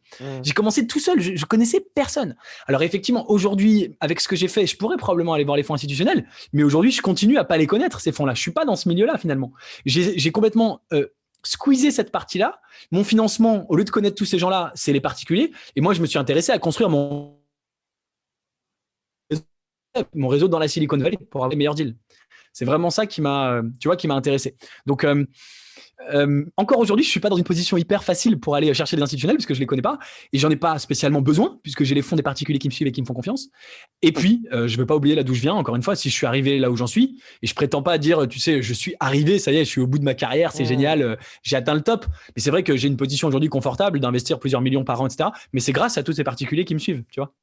J'ai commencé tout seul. Je connaissais personne. Alors effectivement, aujourd'hui, avec ce que j'ai fait, je pourrais probablement aller voir les fonds institutionnels, mais aujourd'hui, je continue à pas les connaître ces fonds-là. Je suis pas dans ce milieu-là finalement. J'ai complètement squeezer cette partie-là. Mon financement, au lieu de connaître tous ces gens-là, c'est les particuliers. Et moi, je me suis intéressé à construire mon réseau dans la Silicon Valley pour avoir les meilleurs deals. C'est vraiment ça qui m'a intéressé. Donc, encore aujourd'hui, je suis pas dans une position hyper facile pour aller chercher des institutionnels parce que je les connais pas et j'en ai pas spécialement besoin puisque j'ai les fonds des particuliers qui me suivent et qui me font confiance. Et puis, je veux pas oublier là d'où je viens. Encore une fois, si je suis arrivé là où j'en suis et je prétends pas dire, tu sais, je suis arrivé, ça y est, je suis au bout de ma carrière, c'est génial, j'ai atteint le top. Mais c'est vrai que j'ai une position aujourd'hui confortable d'investir plusieurs millions par an, etc. Mais c'est grâce à tous ces particuliers qui me suivent, tu vois.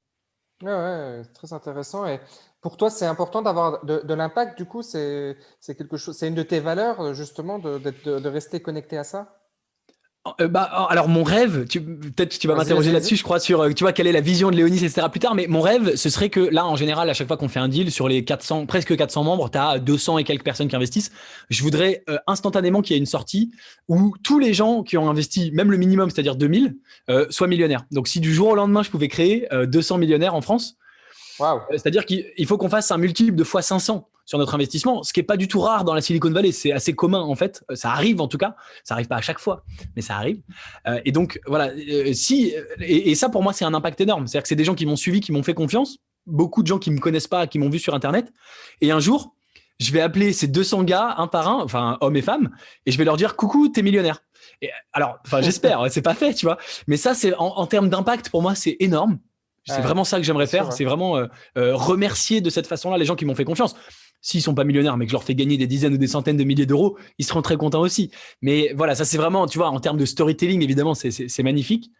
Ouais, très intéressant. Et pour toi, c'est important d'avoir de l'impact. Du coup, c'est quelque chose, c'est une de tes valeurs, justement, de rester connecté à ça? Alors mon rêve, peut-être tu vas Vas-y, m'interroger vas-y, là-dessus, vas-y. je crois, sur tu vois quelle est la vision de Léonis, etc. plus tard, mais mon rêve, ce serait que là, en général, à chaque fois qu'on fait un deal, sur les 400, presque 400 membres, tu as 200 et quelques personnes qui investissent. Je voudrais instantanément qu'il y ait une sortie où tous les gens qui ont investi, même le minimum, c'est-à-dire 2000, soient millionnaires. Donc si du jour au lendemain, je pouvais créer 200 millionnaires en France, Waouh. c'est-à-dire qu'il faut qu'on fasse un multiple de fois 500 sur notre investissement, ce qui est pas du tout rare dans la Silicon Valley. C'est assez commun en fait. Ça arrive en tout cas. Ça arrive pas à chaque fois, mais ça arrive. Et donc voilà. Et ça pour moi c'est un impact énorme. C'est-à-dire que c'est des gens qui m'ont suivi, qui m'ont fait confiance. Beaucoup de gens qui me connaissent pas, qui m'ont vu sur Internet. Et un jour, je vais appeler ces 200 gars un par un, enfin hommes et femmes, et je vais leur dire coucou, t'es millionnaire. Et alors, enfin j'espère, c'est pas fait, tu vois. Mais ça c'est en termes d'impact pour moi c'est énorme. C'est vraiment ça que j'aimerais c'est sûr, faire. C'est vraiment remercier de cette façon-là les gens qui m'ont fait confiance. S'ils sont pas millionnaires, mais que je leur fais gagner des dizaines ou des centaines de milliers d'euros, ils seront très contents aussi. Mais voilà, ça c'est vraiment, tu vois, en termes de storytelling, évidemment, c'est magnifique.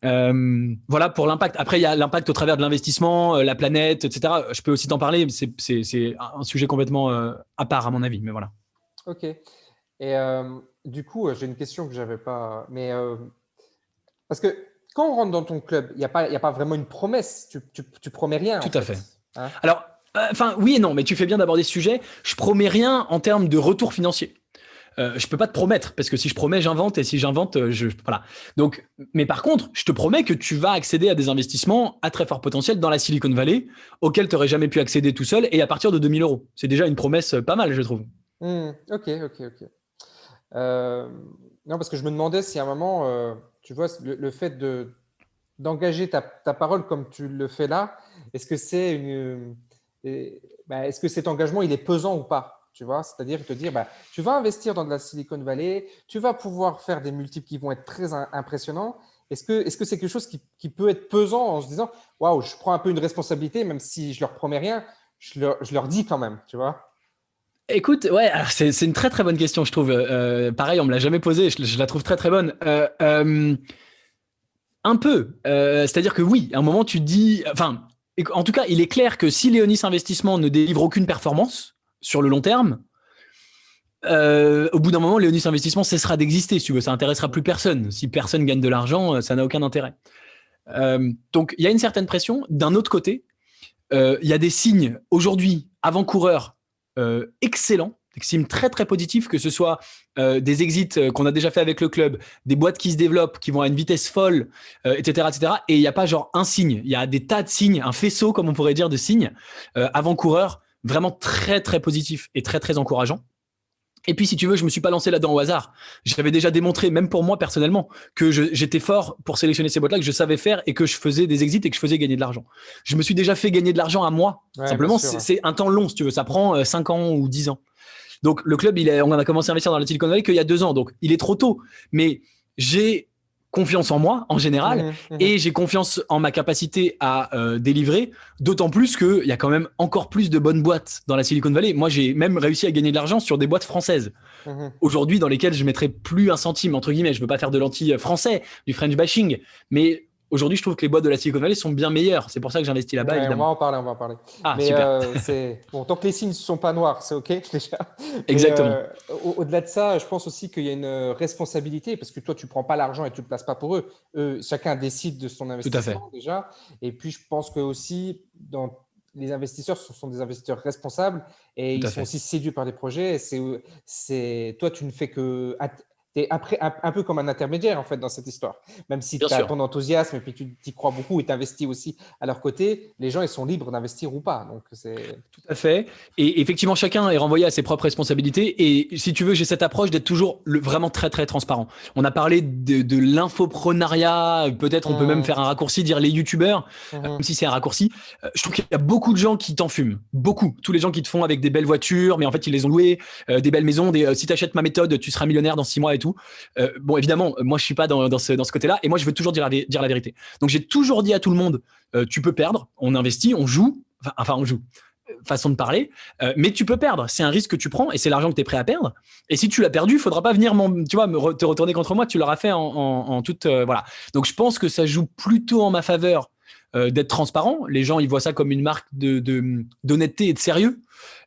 Voilà pour l'impact. Après, il y a l'impact au travers de l'investissement, la planète, etc. Je peux aussi t'en parler, mais c'est un sujet complètement à part, à mon avis. Mais voilà. Ok. Et du coup, j'ai une question que j'avais pas. Mais parce que quand on rentre dans ton club, il y a pas vraiment une promesse. Tu promets rien, en Tout à fait. fait. Hein? Alors, enfin, oui et non, mais tu fais bien d'aborder ce sujet. Je promets rien en termes de retour financier. Je peux pas te promettre parce que si je promets, j'invente et si j'invente, voilà. Donc, mais par contre, je te promets que tu vas accéder à des investissements à très fort potentiel dans la Silicon Valley auxquels tu n'aurais jamais pu accéder tout seul et à partir de 2000 euros. C'est déjà une promesse pas mal, je trouve. Ok. Euh, non, parce que je me demandais si à un moment, tu vois, le fait d'engager ta parole comme tu le fais là, est-ce que c'est est-ce que cet engagement il est pesant ou pas? Tu vois, c'est-à-dire te dire, bah, tu vas investir dans de la Silicon Valley, tu vas pouvoir faire des multiples qui vont être très impressionnants. Est-ce que c'est quelque chose qui peut être pesant en se disant, waouh, je prends un peu une responsabilité, même si je leur promets rien, je leur dis quand même, tu vois? Écoute, ouais, c'est une très très bonne question, je trouve. Pareil, on me l'a jamais posée, je la trouve très très bonne. Un peu, c'est-à-dire que oui, à un moment tu te dis, enfin, en tout cas, il est clair que si Léonis Investissement ne délivre aucune performance sur le long terme, au bout d'un moment, Léonis Investissement cessera d'exister. Si tu veux, ça intéressera plus personne. Si personne gagne de l'argent, ça n'a aucun intérêt. Donc, il y a une certaine pression. D'un autre côté, il y a des signes aujourd'hui avant-coureurs excellents, des signes très très positifs, que ce soit des exits qu'on a déjà fait avec le club, des boîtes qui se développent, qui vont à une vitesse folle, etc., etc. Et il n'y a pas genre un signe, il y a des tas de signes, un faisceau, comme on pourrait dire, de signes avant-coureurs vraiment très très positifs et très très encourageants. Et puis, si tu veux, je me suis pas lancé là-dedans au hasard. J'avais déjà démontré, même pour moi personnellement, que j'étais fort pour sélectionner ces boîtes-là, que je savais faire et que je faisais des exits et que je faisais gagner de l'argent. Je me suis déjà fait gagner de l'argent à moi. Ouais, Simplement, bien sûr. c'est un temps long, si tu veux. Ça prend 5 ans ou 10 ans. Donc, le club, on a commencé à investir dans la Silicon Valley qu'il y a 2 ans. Donc, il est trop tôt. Mais j'ai confiance en moi en général et j'ai confiance en ma capacité à délivrer, d'autant plus qu'il y a quand même encore plus de bonnes boîtes dans la Silicon Valley. Moi, j'ai même réussi à gagner de l'argent sur des boîtes françaises aujourd'hui dans lesquelles je mettrais plus un centime, entre guillemets. Je ne veux pas faire de l'anti-français, du French bashing, mais aujourd'hui, je trouve que les boîtes de la Silicon Valley sont bien meilleures. C'est pour ça que j'investis là-bas, évidemment. On va en parler. Ah, mais super. Bon, tant que les signes ne sont pas noirs, c'est OK déjà. Exactement. Au-delà de ça, je pense aussi qu'il y a une responsabilité parce que toi, tu ne prends pas l'argent et tu ne le places pas pour eux. Chacun décide de son investissement déjà. Et puis, je pense que aussi, les investisseurs sont des investisseurs responsables et ils sont aussi séduits par des projets. Toi, tu ne fais que… Tu es un peu comme un intermédiaire en fait dans cette histoire. Même si tu as ton enthousiasme et puis tu y crois beaucoup et tu investis aussi à leur côté, les gens ils sont libres d'investir ou pas. Donc, tout à fait. Et effectivement, chacun est renvoyé à ses propres responsabilités. Et si tu veux, j'ai cette approche d'être toujours vraiment très, très transparent. On a parlé de l'infoprenariat. Peut-être on peut même faire un raccourci, dire les youtubeurs, même si c'est un raccourci. Je trouve qu'il y a beaucoup de gens qui t'en fument. Beaucoup. Tous les gens qui te font avec des belles voitures, mais en fait, ils les ont louées, des belles maisons. Si tu achètes ma méthode, tu seras millionnaire dans 6 mois et tout. Bon, évidemment, moi, je suis pas dans ce côté-là. Et moi, je veux toujours dire la vérité. Donc, j'ai toujours dit à tout le monde, tu peux perdre, on investit, on joue. Enfin, on joue. Façon de parler, mais tu peux perdre. C'est un risque que tu prends et c'est l'argent que tu es prêt à perdre. Et si tu l'as perdu, il ne faudra pas venir te retourner contre moi. Tu l'auras fait en toute… voilà. Donc, je pense que ça joue plutôt en ma faveur d'être transparent. Les gens, ils voient ça comme une marque d'honnêteté et de sérieux.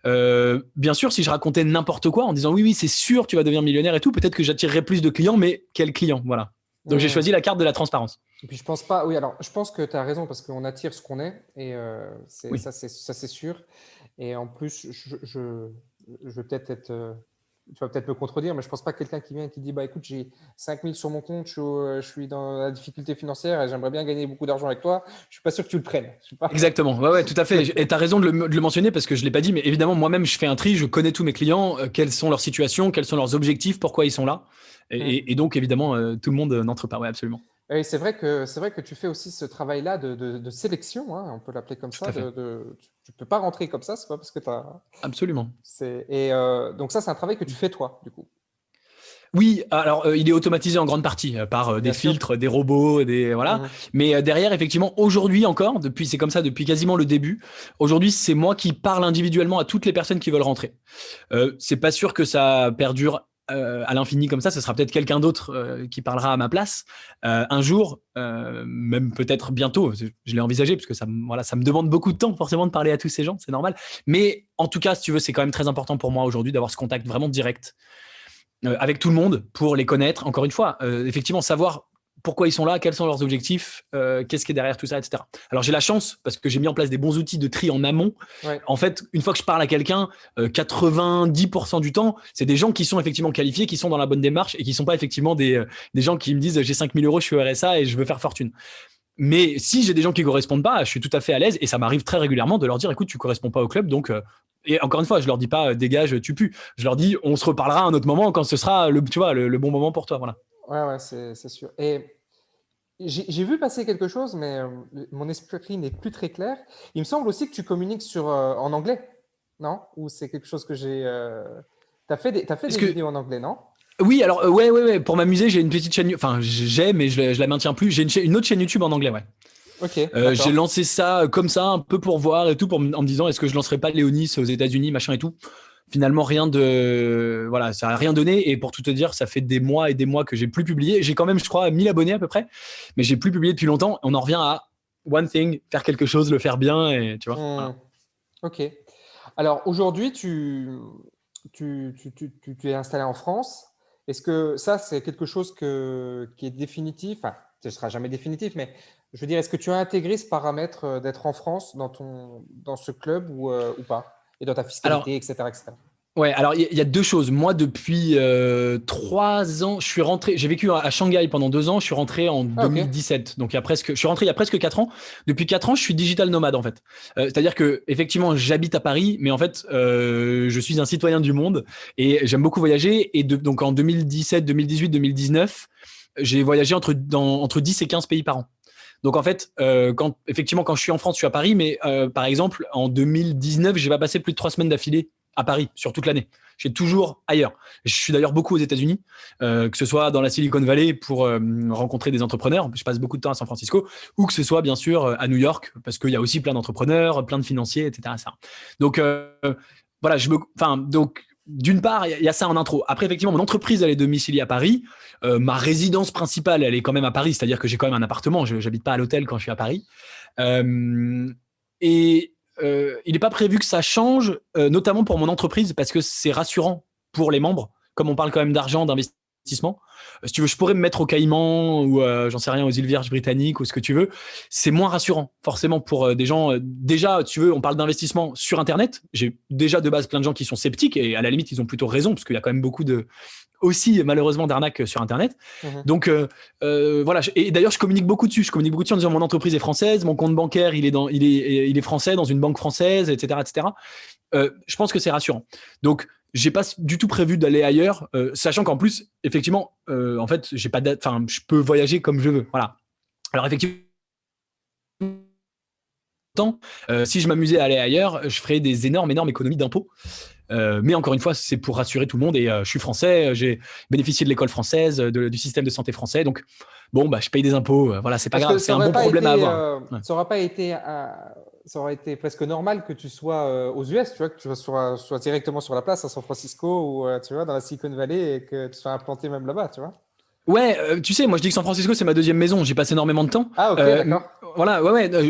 Bien sûr, si je racontais n'importe quoi en disant oui, c'est sûr, tu vas devenir millionnaire et tout, peut-être que j'attirerais plus de clients, mais quels clients? Voilà. Donc, j'ai choisi la carte de la transparence. Et puis, je pense pas… Oui, alors, je pense que tu as raison parce qu'on attire ce qu'on est et ça, c'est sûr. Et en plus, je vais peut-être tu vas peut-être me contredire, mais je ne pense pas que quelqu'un qui vient et qui dit bah, écoute, j'ai 5 000 sur mon compte, je suis dans la difficulté financière et j'aimerais bien gagner beaucoup d'argent avec toi. Je ne suis pas sûr que tu le prennes. Exactement. Ouais, tout à fait. Et tu as raison de le mentionner parce que je ne l'ai pas dit, mais évidemment, moi-même, je fais un tri. Je connais tous mes clients, quelles sont leurs situations, quels sont leurs objectifs, pourquoi ils sont là. Et donc, évidemment, tout le monde n'entre pas. Oui, absolument. Et c'est vrai que tu fais aussi ce travail-là de sélection, hein, on peut l'appeler comme ça. Tu ne peux pas rentrer comme ça, c'est pas parce que tu as… Absolument. Donc ça, c'est un travail que tu fais toi, du coup. Oui, alors il est automatisé en grande partie par des filtres, des robots, voilà. Mais derrière, effectivement, aujourd'hui encore, c'est comme ça depuis quasiment le début. Aujourd'hui, c'est moi qui parle individuellement à toutes les personnes qui veulent rentrer. C'est pas sûr que ça perdure à l'infini comme ça. Ce sera peut-être quelqu'un d'autre qui parlera à ma place un jour, même peut-être bientôt. Je l'ai envisagé parce que ça me demande beaucoup de temps forcément de parler à tous ces gens, c'est normal. Mais en tout cas, si tu veux, c'est quand même très important pour moi aujourd'hui d'avoir ce contact vraiment direct avec tout le monde pour les connaître. Encore une fois, effectivement, savoir pourquoi ils sont là, quels sont leurs objectifs, qu'est-ce qui est derrière tout ça, etc. Alors, j'ai la chance, parce que j'ai mis en place des bons outils de tri en amont. Ouais. En fait, une fois que je parle à quelqu'un, 90% du temps, c'est des gens qui sont effectivement qualifiés, qui sont dans la bonne démarche et qui ne sont pas effectivement des gens qui me disent « j'ai 5 000 euros, je suis au RSA et je veux faire fortune ». Mais si j'ai des gens qui ne correspondent pas, je suis tout à fait à l'aise et ça m'arrive très régulièrement de leur dire « écoute, tu ne corresponds pas au club, donc… » Et encore une fois, je leur dis pas dégage, tu pues. Je leur dis on se reparlera à un autre moment quand ce sera le bon moment pour toi. Voilà. Ouais, c'est sûr. Et j'ai vu passer quelque chose, mais mon esprit n'est plus très clair. Il me semble aussi que tu communiques en anglais, non? Ou c'est quelque chose que j'ai… Tu as fait des vidéos en anglais, non? Oui, alors ouais. Pour m'amuser, j'ai une petite chaîne. Enfin, mais je la maintiens plus. J'ai une autre chaîne YouTube en anglais, ouais. Okay, j'ai lancé ça comme ça, un peu pour voir et tout, en me disant est-ce que je lancerai pas Léonis aux États-Unis, machin et tout. Finalement, ça a rien donné. Et pour tout te dire, ça fait des mois et des mois que j'ai plus publié. J'ai quand même, je crois, 1000 abonnés à peu près, mais j'ai plus publié depuis longtemps. On en revient à one thing, faire quelque chose, le faire bien, et tu vois. Voilà. Ok. Alors aujourd'hui, tu es installé en France. Est-ce que ça, c'est quelque chose qui est définitif? Enfin, ce ne sera jamais définitif, mais je veux dire, est-ce que tu as intégré ce paramètre d'être en France dans ce club ou pas? Et dans ta fiscalité, etc. Ouais, alors il y a deux choses. Moi, depuis 3 ans, j'ai vécu à Shanghai pendant 2 ans. Je suis rentré en 2017, okay. Donc je suis rentré il y a presque 4 ans. Depuis 4 ans, je suis digital nomade en fait. C'est-à-dire que effectivement, j'habite à Paris, mais en fait, je suis un citoyen du monde et j'aime beaucoup voyager. Et donc en 2017, 2018, 2019, j'ai voyagé entre 10 et 15 pays par an. Donc en fait, quand je suis en France, je suis à Paris, mais par exemple, en 2019, j'ai pas passé plus de 3 semaines d'affilée à Paris sur toute l'année. J'ai toujours ailleurs. Je suis d'ailleurs beaucoup aux États-Unis, que ce soit dans la Silicon Valley pour rencontrer des entrepreneurs. Je passe beaucoup de temps à San Francisco, ou que ce soit bien sûr à New York, parce qu'il y a aussi plein d'entrepreneurs, plein de financiers, etc. Ça. Donc voilà, donc d'une part, il y a ça en intro. Après, effectivement, mon entreprise, elle est domiciliée à Paris. Ma résidence principale, elle est quand même à Paris, c'est-à-dire que j'ai quand même un appartement. Je n'habite pas à l'hôtel quand je suis à Paris. Il n'est pas prévu que ça change, notamment pour mon entreprise, parce que c'est rassurant pour les membres, comme on parle quand même d'argent, d'investissement. Si tu veux, je pourrais me mettre au Caïmans ou j'en sais rien, aux îles Vierges britanniques ou ce que tu veux. C'est moins rassurant, forcément, pour des gens. Déjà, tu veux, on parle d'investissement sur Internet. J'ai déjà de base plein de gens qui sont sceptiques et à la limite, ils ont plutôt raison parce qu'il y a quand même beaucoup aussi malheureusement d'arnaques sur Internet. Donc voilà. Et d'ailleurs, je communique beaucoup dessus. Je communique beaucoup dessus en disant mon entreprise est française, mon compte bancaire il est français dans une banque française, etc., etc. Je pense que c'est rassurant. Donc j'ai pas du tout prévu d'aller ailleurs, sachant qu'en plus, effectivement, en fait, j'ai pas date. Enfin, je peux voyager comme je veux. Voilà. Alors effectivement. Si je m'amusais à aller ailleurs, je ferais des énormes économies d'impôts. Mais encore une fois, c'est pour rassurer tout le monde. Et je suis français, j'ai bénéficié de l'école française, du système de santé français. Donc, bon, je paye des impôts. Voilà, c'est pas grave. C'est un bon problème à avoir. Ouais. Ça aurait été presque normal que tu sois aux US, tu vois, que tu sois directement sur la place à San Francisco ou tu vois, dans la Silicon Valley et que tu sois implanté même là-bas, tu vois. Ouais, tu sais, moi je dis que San Francisco c'est ma deuxième maison. J'y passe énormément de temps. Ah ok, d'accord. Voilà,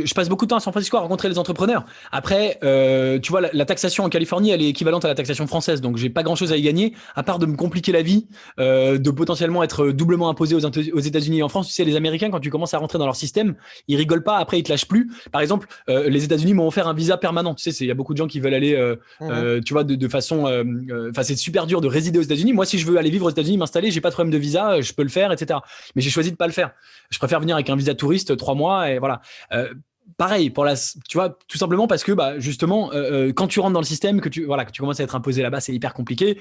je passe beaucoup de temps à San Francisco à rencontrer les entrepreneurs. Après, tu vois, la taxation en Californie, elle est équivalente à la taxation française, donc j'ai pas grand-chose à y gagner, à part de me compliquer la vie, de potentiellement être doublement imposé aux États-Unis et en France. Tu sais, les Américains, quand tu commences à rentrer dans leur système, ils rigolent pas. Après, ils te lâchent plus. Par exemple, les États-Unis m'ont offert un visa permanent. Tu sais, il y a beaucoup de gens qui veulent aller, tu vois, de façon, c'est super dur de résider aux États-Unis. Moi, si je veux aller vivre aux États-Unis, m'installer, j'ai pas de problème de visa, je peux le faire, etc. Mais j'ai choisi de pas le faire. Je préfère venir avec un visa touriste 3 mois et voilà. Pareil tu vois, tout simplement parce que justement, quand tu rentres dans le système, que tu commences à être imposé là-bas, c'est hyper compliqué.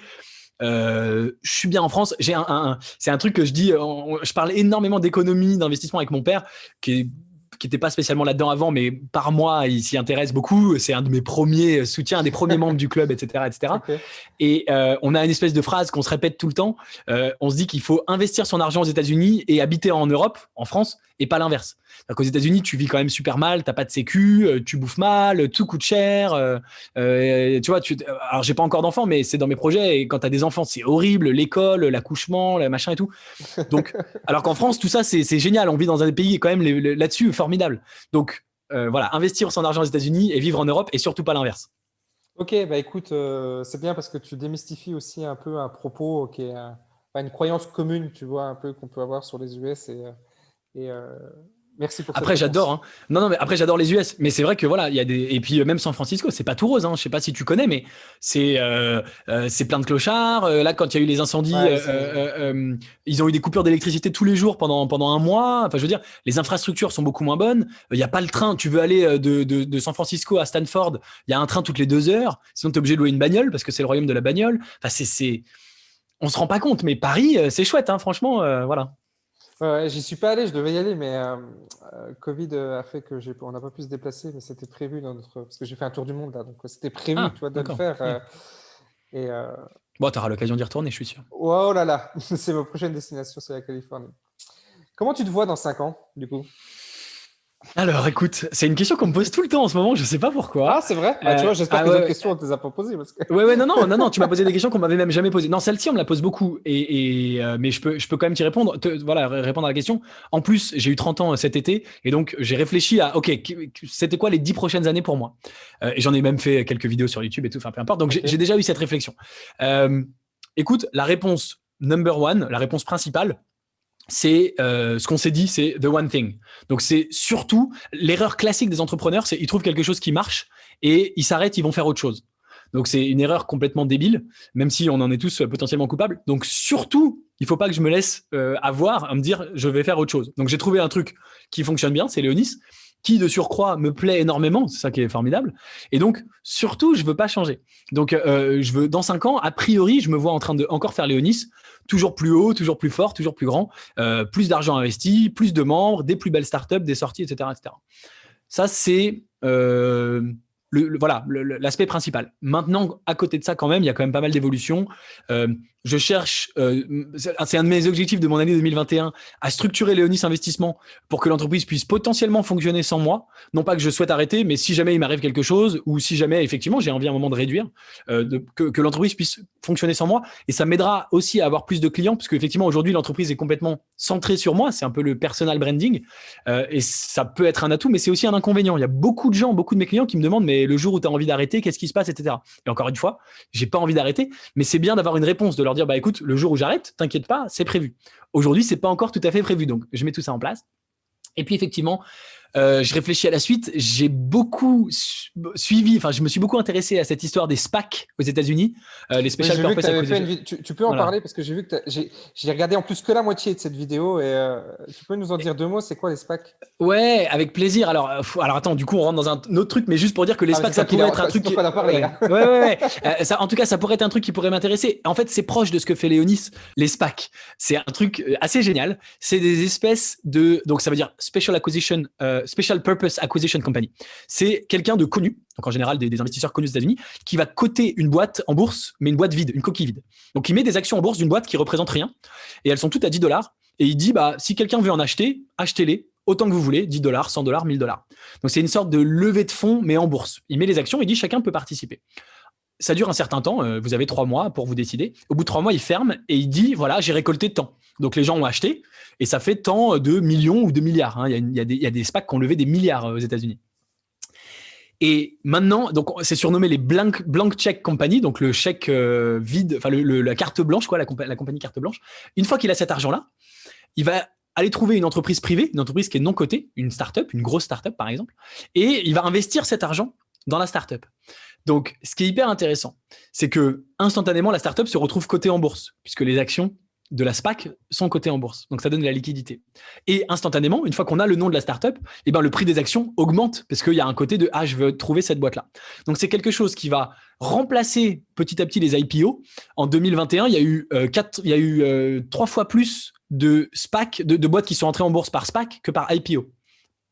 Je suis bien en France. C'est un truc que je dis. Je parle énormément d'économie, d'investissement avec mon père, qui n'était pas spécialement là-dedans avant, mais par moi, il s'y intéresse beaucoup. C'est un de mes premiers soutiens, un des premiers membres du club, etc., etc. Okay. Et on a une espèce de phrase qu'on se répète tout le temps. On se dit qu'il faut investir son argent aux États-Unis et habiter en Europe, en France, et pas l'inverse. C'est-à-dire qu'aux États-Unis, tu vis quand même super mal, t'as pas de sécu, tu bouffes mal, tout coûte cher. Tu vois, alors j'ai pas encore d'enfants, mais c'est dans mes projets. Et quand t'as des enfants, c'est horrible, l'école, l'accouchement, le machin et tout. Donc, alors qu'en France, tout ça, c'est génial. On vit dans un pays quand même là-dessus formidable. Donc voilà, investir son argent aux États-Unis et vivre en Europe, et surtout pas l'inverse. Ok, écoute, c'est bien parce que tu démystifies aussi un peu un propos qui est une croyance commune, tu vois, un peu qu'on peut avoir sur les US et merci pour après, j'adore. Hein. Non, mais après, j'adore les US. Mais c'est vrai que voilà, il y a et puis même San Francisco, c'est pas tout rose. Hein. Je sais pas si tu connais, mais c'est plein de clochards. Là, quand il y a eu les incendies, ils ont eu des coupures d'électricité tous les jours pendant un mois. Enfin, je veux dire, les infrastructures sont beaucoup moins bonnes. Il y a pas le train. Tu veux aller de San Francisco à Stanford, il y a un train toutes les 2 heures. Sinon, t'es obligé de louer une bagnole parce que c'est le royaume de la bagnole. Enfin, on se rend pas compte, mais Paris, c'est chouette, hein, franchement, voilà. Ouais, j'y suis pas allé, je devais y aller, mais Covid a fait que on n'a pas pu se déplacer, mais c'était prévu parce que j'ai fait un tour du monde là, donc c'était prévu, tu vois, de le faire. Bon, tu auras l'occasion d'y retourner, je suis sûr. Oh là là, c'est ma prochaine destination, c'est la Californie. Comment tu te vois dans 5 ans, du coup? Alors, écoute, c'est une question qu'on me pose tout le temps en ce moment, je sais pas pourquoi. Ah, c'est vrai? Tu vois, j'espère que les autres questions, on te les a pas posées. Parce que... non, tu m'as posé des questions qu'on m'avait même jamais posées. Non, celle-ci, on me la pose beaucoup, mais je peux quand même t'y répondre, répondre à la question. En plus, j'ai eu 30 ans cet été, et donc j'ai réfléchi à, ok, c'était quoi les 10 prochaines années pour moi? Et j'en ai même fait quelques vidéos sur YouTube et tout, enfin peu importe. Donc j'ai déjà eu cette réflexion. Écoute, la réponse number one, la réponse principale, c'est ce qu'on s'est dit, c'est the one thing. Donc c'est surtout l'erreur classique des entrepreneurs, c'est ils trouvent quelque chose qui marche et ils s'arrêtent, ils vont faire autre chose. Donc c'est une erreur complètement débile, même si on en est tous potentiellement coupables. Donc surtout, il faut pas que je me laisse avoir à me dire je vais faire autre chose. Donc j'ai trouvé un truc qui fonctionne bien, c'est Léonis, qui de surcroît me plaît énormément, c'est ça qui est formidable. Et donc surtout, je veux pas changer. Donc je veux dans 5 ans, a priori, je me vois en train de encore faire Léonis. Toujours plus haut, toujours plus fort, toujours plus grand, plus d'argent investi, plus de membres, des plus belles startups, des sorties, etc., etc. Ça, c'est voilà, l'aspect principal. Maintenant, à côté de ça, quand même, il y a quand même pas mal d'évolutions. Je cherche, c'est un de mes objectifs de mon année 2021, à structurer Léonis Investissement pour que l'entreprise puisse potentiellement fonctionner sans moi. Non pas que je souhaite arrêter, mais si jamais il m'arrive quelque chose ou si jamais effectivement j'ai envie à un moment de réduire, que l'entreprise puisse fonctionner sans moi. Et ça m'aidera aussi à avoir plus de clients, parce qu'effectivement aujourd'hui l'entreprise est complètement centrée sur moi. C'est un peu le personal branding, et ça peut être un atout, mais c'est aussi un inconvénient. Il y a beaucoup de gens, beaucoup de mes clients qui me demandent, mais le jour où tu as envie d'arrêter, qu'est-ce qui se passe, etc. Et encore une fois, j'ai pas envie d'arrêter, mais c'est bien d'avoir une réponse, de leur dire, bah écoute, le jour où j'arrête, t'inquiète pas, c'est prévu. Aujourd'hui, c'est pas encore tout à fait prévu, donc je mets tout ça en place. Et puis effectivement, je réfléchis à la suite. J'ai beaucoup suivi, enfin, je me suis beaucoup intéressé à cette histoire des SPAC aux États-Unis, les Special j'ai vu que Purpose tu avais fait Acquisition. tu peux en parler parce que j'ai vu que j'ai regardé en plus que la moitié de cette vidéo et tu peux nous en dire deux mots, c'est quoi les SPAC? Ouais, avec plaisir. Alors attends, du coup, on rentre dans un autre truc, mais juste pour dire que les SPAC, ça pourrait être un truc. Pas d'en parler. Ouais. Ça, en tout cas, ça pourrait être un truc qui pourrait m'intéresser. En fait, c'est proche de ce que fait Léonis, les SPAC. C'est un truc assez génial. C'est des espèces de, donc ça veut dire Special Purpose Acquisition Company. C'est quelqu'un de connu, donc en général des investisseurs connus aux États-Unis, qui va coter une boîte en bourse, mais une boîte vide, une coquille vide. Donc il met des actions en bourse d'une boîte qui représente rien, et elles sont toutes à $10. Et il dit, bah, si quelqu'un veut en acheter, achetez-les autant que vous voulez, $10, $100, $1000. Donc c'est une sorte de levée de fonds, mais en bourse. Il met les actions, il dit chacun peut participer. Ça dure un certain temps, vous avez 3 mois pour vous décider. Au bout de 3 mois, il ferme et il dit, voilà, j'ai récolté tant. Donc les gens ont acheté et ça fait tant de millions ou de milliards. Hein. Il y a des SPAC qui ont levé des milliards aux États-Unis. Et maintenant, donc c'est surnommé les blank check company, donc le chèque vide, enfin la carte blanche, quoi, la compagnie carte blanche. Une fois qu'il a cet argent-là, il va aller trouver une entreprise privée, une entreprise qui est non cotée, une startup, une grosse startup par exemple, et il va investir cet argent dans la startup. Donc, ce qui est hyper intéressant, c'est que instantanément la startup se retrouve cotée en bourse, puisque les actions de la SPAC sont cotées en bourse. Donc, ça donne de la liquidité. Et instantanément, une fois qu'on a le nom de la startup, eh ben, le prix des actions augmente parce qu'il y a un côté de « Ah, je veux trouver cette boîte-là ». Donc, c'est quelque chose qui va remplacer petit à petit les IPO. En 2021, il y a eu 3 fois plus de SPAC, de boîtes qui sont entrées en bourse par SPAC que par IPO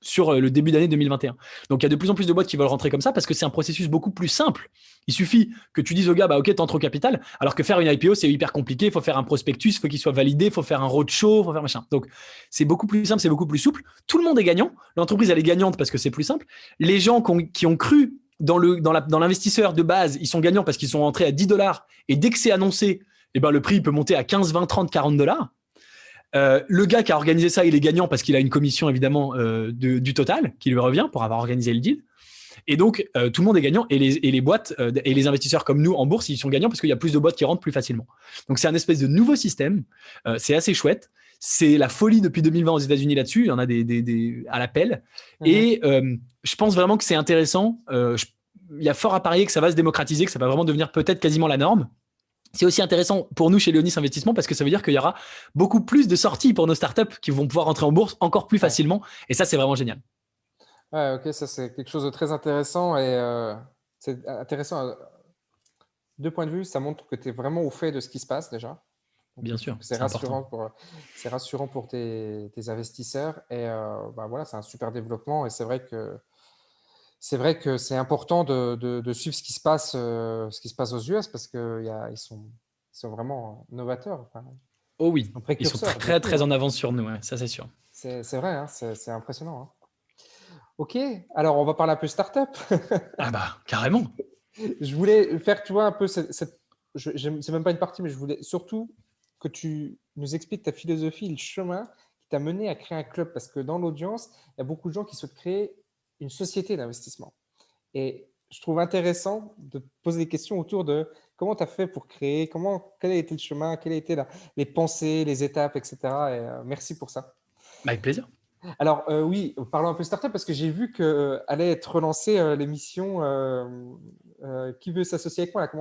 sur le début d'année 2021. Donc, il y a de plus en plus de boîtes qui veulent rentrer comme ça parce que c'est un processus beaucoup plus simple. Il suffit que tu dises au gars, bah, OK, t'entres au capital, alors que faire une IPO, c'est hyper compliqué. Il faut faire un prospectus, il faut qu'il soit validé, il faut faire un roadshow, il faut faire machin. Donc, c'est beaucoup plus simple, c'est beaucoup plus souple. Tout le monde est gagnant. L'entreprise, elle est gagnante parce que c'est plus simple. Les gens qui ont cru dans l'investisseur de base, ils sont gagnants parce qu'ils sont entrés à $10 et dès que c'est annoncé, eh ben, le prix peut monter à 15, 20, 30, $40. Le gars qui a organisé ça, il est gagnant parce qu'il a une commission évidemment du total qui lui revient pour avoir organisé le deal. Et donc, tout le monde est gagnant et les boîtes et les investisseurs comme nous en bourse, ils sont gagnants parce qu'il y a plus de boîtes qui rentrent plus facilement. Donc, c'est un espèce de nouveau système. C'est assez chouette. C'est la folie depuis 2020 aux États-Unis là-dessus. Il y en a des à l'appel. Et je pense vraiment que c'est intéressant. Il y a fort à parier que ça va se démocratiser, que ça va vraiment devenir peut-être quasiment la norme. C'est aussi intéressant pour nous chez Léonis Investissement parce que ça veut dire qu'il y aura beaucoup plus de sorties pour nos startups qui vont pouvoir rentrer en bourse encore plus facilement. Et ça, c'est vraiment génial. Ouais, ok, ça c'est quelque chose de très intéressant et c'est intéressant à 2 points de vue. Ça montre que tu es vraiment au fait de ce qui se passe déjà. Donc, Bien sûr, c'est rassurant pour tes investisseurs et bah, voilà, c'est un super développement et c'est vrai que c'est important de suivre ce qui se passe aux US parce qu'ils sont vraiment novateurs. Enfin, oh oui, ils sont précurseurs. très très en avance sur nous, ouais, ça c'est sûr. C'est vrai, hein, c'est impressionnant. Hein. Ok, alors on va parler un peu startup. Ah bah, carrément. Je voulais faire, tu vois, un peu c'est même pas une partie, mais je voulais surtout que tu nous expliques ta philosophie, le chemin qui t'a mené à créer un club. Parce que dans l'audience, il y a beaucoup de gens qui souhaitent créer une société d'investissement. Et je trouve intéressant de te poser des questions autour de comment tu as fait pour créer, quel a été le chemin, quelles étaient les pensées, les étapes, etc. Et merci pour ça. Avec plaisir. Alors oui, parlons un peu startup parce que j'ai vu qu'allait être relancée l'émission Qui veut s'associer avec moi là,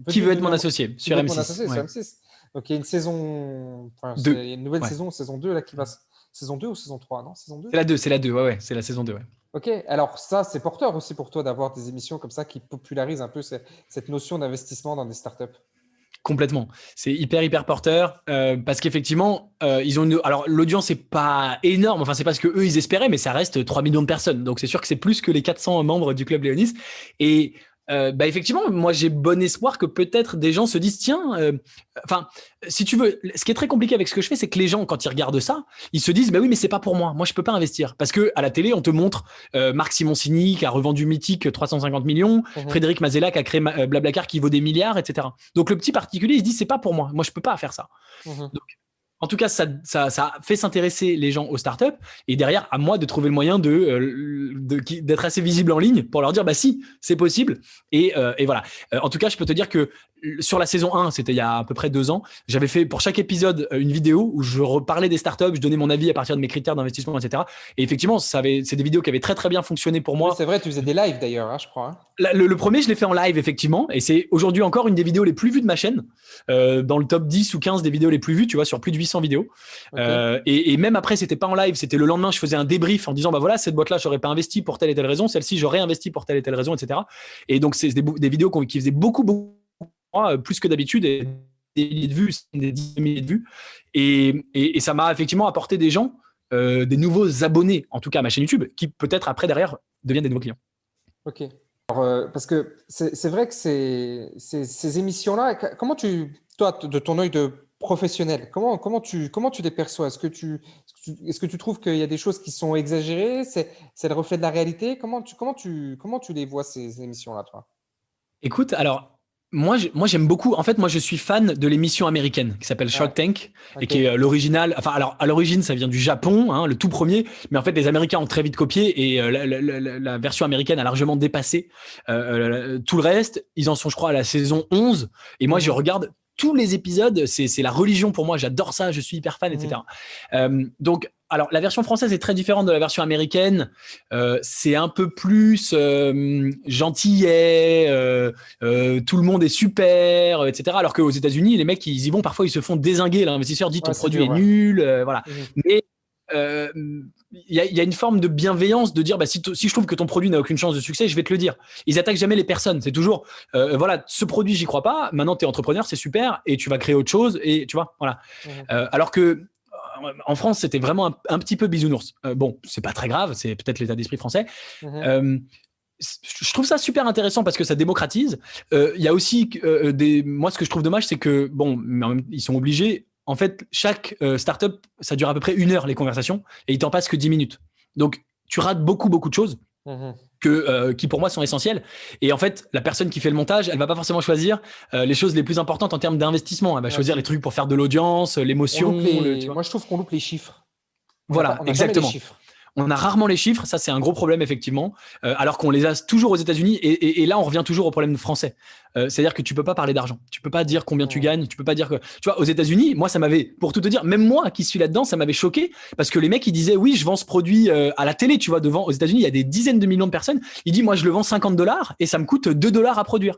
Qui veut être mon associé sur M6, sur M6. Donc il y a une saison, il y a une nouvelle saison 2 là qui va. Saison 2 ou saison 3, non? Saison 2 C'est la 2, ouais, c'est la saison 2, ouais. Ok, alors ça, c'est porteur aussi pour toi d'avoir des émissions comme ça qui popularisent un peu cette notion d'investissement dans des startups. Complètement. C'est hyper porteur parce qu'effectivement, ils ont alors l'audience n'est pas énorme. Enfin, c'est pas ce que eux ils espéraient, mais ça reste 3 millions de personnes. Donc c'est sûr que c'est plus que les 400 membres du Club Léonis. Et effectivement, moi j'ai bon espoir que peut-être des gens se disent tiens, enfin, si tu veux, ce qui est très compliqué avec ce que je fais, c'est que les gens quand ils regardent ça, ils se disent bah oui, mais c'est pas pour moi. Moi je peux pas investir parce que à la télé on te montre Marc Simoncini qui a revendu Mythique 350 millions, Frédéric Mazella qui a créé Blablacar qui vaut des milliards, etc. Donc le petit particulier il se dit c'est pas pour moi. Moi je peux pas faire ça. Donc, en tout cas, ça fait s'intéresser les gens aux startups et derrière, à moi de trouver le moyen d'être assez visible en ligne pour leur dire, bah si, c'est possible. Et voilà. En tout cas, je peux te dire que sur la saison 1, c'était il y a à peu près 2 ans, j'avais fait pour chaque épisode une vidéo où je reparlais des startups, je donnais mon avis à partir de mes critères d'investissement, etc. Et effectivement, c'est des vidéos qui avaient très très bien fonctionné pour moi. Oui, c'est vrai, tu faisais des lives d'ailleurs, hein, je crois. Hein. Le premier, je l'ai fait en live, effectivement. Et c'est aujourd'hui encore une des vidéos les plus vues de ma chaîne, dans le top 10 ou 15 des vidéos les plus vues, tu vois, sur plus de 800 vidéos. Okay. Et même après, c'était pas en live, c'était le lendemain, je faisais un débrief en disant, bah voilà, cette boîte-là, j'aurais pas investi pour telle et telle raison, celle-ci, j'aurais investi pour telle et telle raison, etc. Et donc, c'est des vidéos qui faisaient beaucoup plus que d'habitude, et des milliers de vues, des dizaines de milliers de vues. Et ça m'a effectivement apporté des gens, des nouveaux abonnés, en tout cas à ma chaîne YouTube, qui peut-être après, derrière, deviennent des nouveaux clients. Ok. Alors, parce que c'est vrai que ces émissions-là, comment toi, de ton œil de professionnel, comment tu les perçois? Est-ce que tu trouves qu'il y a des choses qui sont exagérées? C'est le reflet de la réalité? Comment tu les vois, ces émissions-là, toi? Écoute, alors, moi, j'aime beaucoup. En fait, moi, je suis fan de l'émission américaine qui s'appelle Shark Tank et qui est l'original. Enfin, alors, à l'origine, ça vient du Japon, hein, le tout premier. Mais en fait, les Américains ont très vite copié et la version américaine a largement dépassé tout le reste. Ils en sont, je crois, à la saison 11. Et moi, je regarde tous les épisodes. C'est la religion pour moi. J'adore ça. Je suis hyper fan, etc. Donc, alors, la version française est très différente de la version américaine. C'est un peu plus gentillet, tout le monde est super, etc. Alors qu'aux États-Unis, les mecs, ils y vont, parfois, ils se font dézinguer. L'investisseur dit ton produit est nul, voilà. Mais il y a une forme de bienveillance de dire, bah, si je trouve que ton produit n'a aucune chance de succès, je vais te le dire. Ils attaquent jamais les personnes. C'est toujours, voilà, ce produit, j'y crois pas. Maintenant, tu es entrepreneur, c'est super, et tu vas créer autre chose, et tu vois, voilà. Alors que en France, c'était vraiment un petit peu bisounours. Bon, c'est pas très grave, c'est peut-être l'état d'esprit français. Je trouve ça super intéressant parce que ça démocratise. Il y a aussi moi, ce que je trouve dommage, c'est que bon, ils sont obligés. En fait, chaque startup, ça dure à peu près 1 heure les conversations et il t'en passe que 10 minutes. Donc, tu rates beaucoup de choses. Qui pour moi sont essentielles. Et en fait, la personne qui fait le montage, elle va pas forcément choisir les choses les plus importantes en termes d'investissement. Elle va choisir les trucs pour faire de l'audience, l'émotion. Moi, je trouve qu'on loupe les chiffres. Voilà, exactement. On a rarement les chiffres, ça c'est un gros problème effectivement, alors qu'on les a toujours aux États-Unis et là on revient toujours au problème français. C'est-à-dire que tu peux pas parler d'argent, tu peux pas dire combien tu gagnes, tu peux pas dire que tu vois aux États-Unis, moi ça m'avait, pour tout te dire, même moi qui suis là-dedans, ça m'avait choqué parce que les mecs ils disaient oui je vends ce produit à la télé, tu vois devant aux États-Unis il y a des dizaines de millions de personnes, il dit moi je le vends $50 et ça me coûte $2 à produire.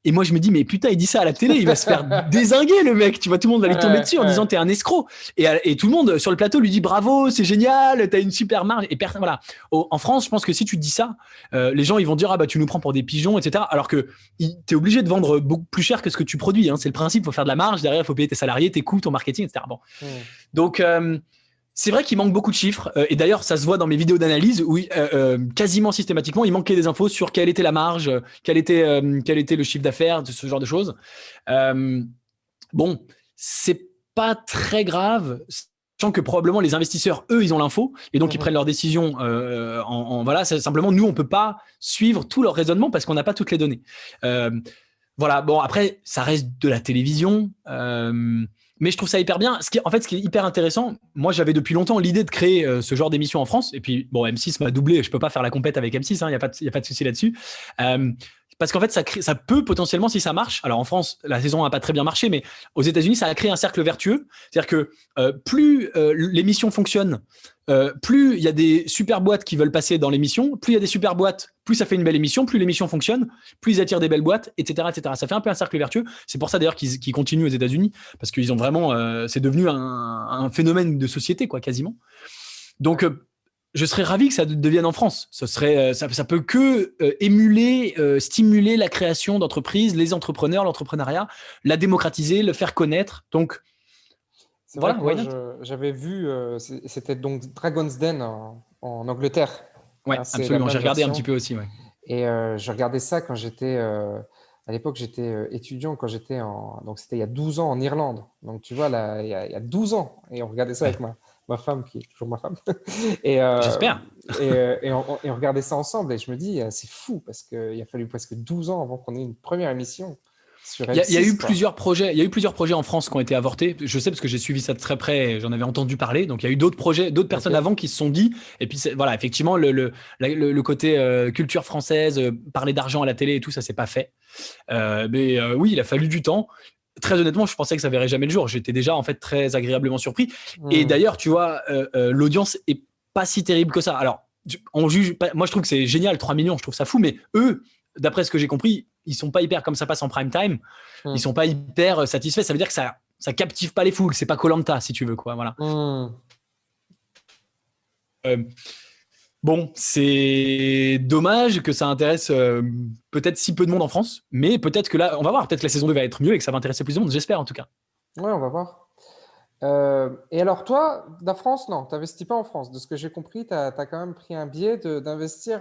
Et moi, je me dis, mais putain, il dit ça à la télé, il va se faire dézinguer, le mec. Tu vois, tout le monde va lui tomber dessus en disant, t'es un escroc. Et tout le monde sur le plateau lui dit, bravo, c'est génial, t'as une super marge. Et personne, voilà. En France, je pense que si tu dis ça, les gens, ils vont dire, ah bah, tu nous prends pour des pigeons, etc. Alors que t'es obligé de vendre beaucoup plus cher que ce que tu produis. Hein. C'est le principe, faut faire de la marge. Derrière, faut payer tes salariés, tes coûts, ton marketing, etc. Bon. Donc, c'est vrai qu'il manque beaucoup de chiffres et d'ailleurs ça se voit dans mes vidéos d'analyse où quasiment systématiquement il manquait des infos sur quelle était la marge, quel était le chiffre d'affaires, ce genre de choses. Bon, c'est pas très grave, sachant que probablement les investisseurs eux ils ont l'info et donc ils prennent leurs décisions voilà, c'est simplement nous on peut pas suivre tout leur raisonnement parce qu'on n'a pas toutes les données. Voilà, bon après ça reste de la télévision. Mais je trouve ça hyper bien. Ce qui est hyper intéressant, moi j'avais depuis longtemps l'idée de créer ce genre d'émission en France. Et puis bon, M6 m'a doublé, je peux pas faire la compète avec M6, il y a pas de souci là-dessus. Parce qu'en fait, ça peut potentiellement, si ça marche. Alors en France, la saison n'a pas très bien marché, mais aux États-Unis, ça a créé un cercle vertueux. C'est-à-dire que plus l'émission fonctionne, plus il y a des super boîtes qui veulent passer dans l'émission, plus il y a des super boîtes, plus ça fait une belle émission, plus l'émission fonctionne, plus ils attirent des belles boîtes, etc., etc. Ça fait un peu un cercle vertueux. C'est pour ça d'ailleurs qu'ils continuent aux États-Unis, parce qu'ils ont vraiment, c'est devenu un phénomène de société, quoi, quasiment. Donc je serais ravi que ça devienne en France. Ça peut que émuler, stimuler la création d'entreprises, les entrepreneurs, l'entrepreneuriat, la démocratiser, le faire connaître. Donc, C'est vrai voilà, que why moi, not? j'avais vu, c'était donc Dragon's Den en Angleterre. Ouais, Hein, c'est la absolument. J'ai même regardé un petit version. peu aussi. Ouais. Et je regardais ça quand j'étais, à l'époque, j'étais étudiant, quand j'étais donc c'était il y a 12 ans en Irlande. Donc tu vois, là, il y a 12 ans. Et on regardait ça Ouais. avec ma femme, qui est toujours ma femme. Et, J'espère. et on regardait ça ensemble. Et je me dis, c'est fou, parce qu'il a fallu presque 12 ans avant qu'on ait une première émission sur Il y a eu M6, quoi. plusieurs projets. Il y a eu plusieurs projets en France qui ont été avortés. Je sais parce que j'ai suivi ça de très près. Et j'en avais entendu parler. Donc il y a eu d'autres projets, d'autres Ok. personnes avant qui se sont dit. Et puis voilà, effectivement, le côté culture française, parler d'argent à la télé et tout, ça s'est pas fait. Mais oui, il a fallu du temps. Très honnêtement, je pensais que ça verrait jamais le jour. J'étais déjà en fait très agréablement surpris. Et Hmm. d'ailleurs, tu vois, l'audience est pas si terrible que ça. Alors, on juge. Moi, je trouve que c'est génial, 3 millions. Je trouve ça fou. Mais eux, d'après ce que j'ai compris, ils sont pas hyper, comme ça passe en prime time, ils Hmm. sont pas hyper satisfaits. Ça veut dire que ça captive pas les foules. C'est pas Koh-Lanta, si tu veux, quoi. Voilà. Hmm. Euh, Bon, c'est dommage que ça intéresse peut-être si peu de monde en France, mais peut-être que là, on va voir, peut-être que la saison 2 va être mieux et que ça va intéresser plus de monde, j'espère en tout cas. Ouais, on va voir. Et alors, toi, la France, non, tu n'investis pas en France. De ce que j'ai compris, tu as quand même pris un biais d'investir.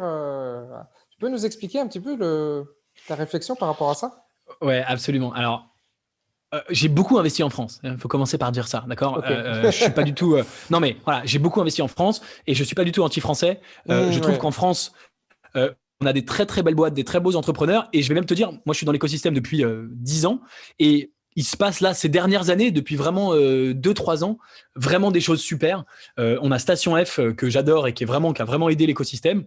Tu peux nous expliquer un petit peu ta réflexion par rapport à ça? Ouais, absolument. Alors, j'ai beaucoup investi en France. Il faut commencer par dire ça, d'accord. Ok. Je suis pas du tout. Non, mais voilà, j'ai beaucoup investi en France et je suis pas du tout anti-français. Je trouve Ouais. qu'en France, on a des très très belles boîtes, des très beaux entrepreneurs. Et je vais même te dire, moi, je suis dans l'écosystème depuis 10 ans et il se passe là ces dernières années, depuis vraiment 2-3 ans, vraiment des choses super. On a Station F que j'adore et qui a vraiment aidé l'écosystème.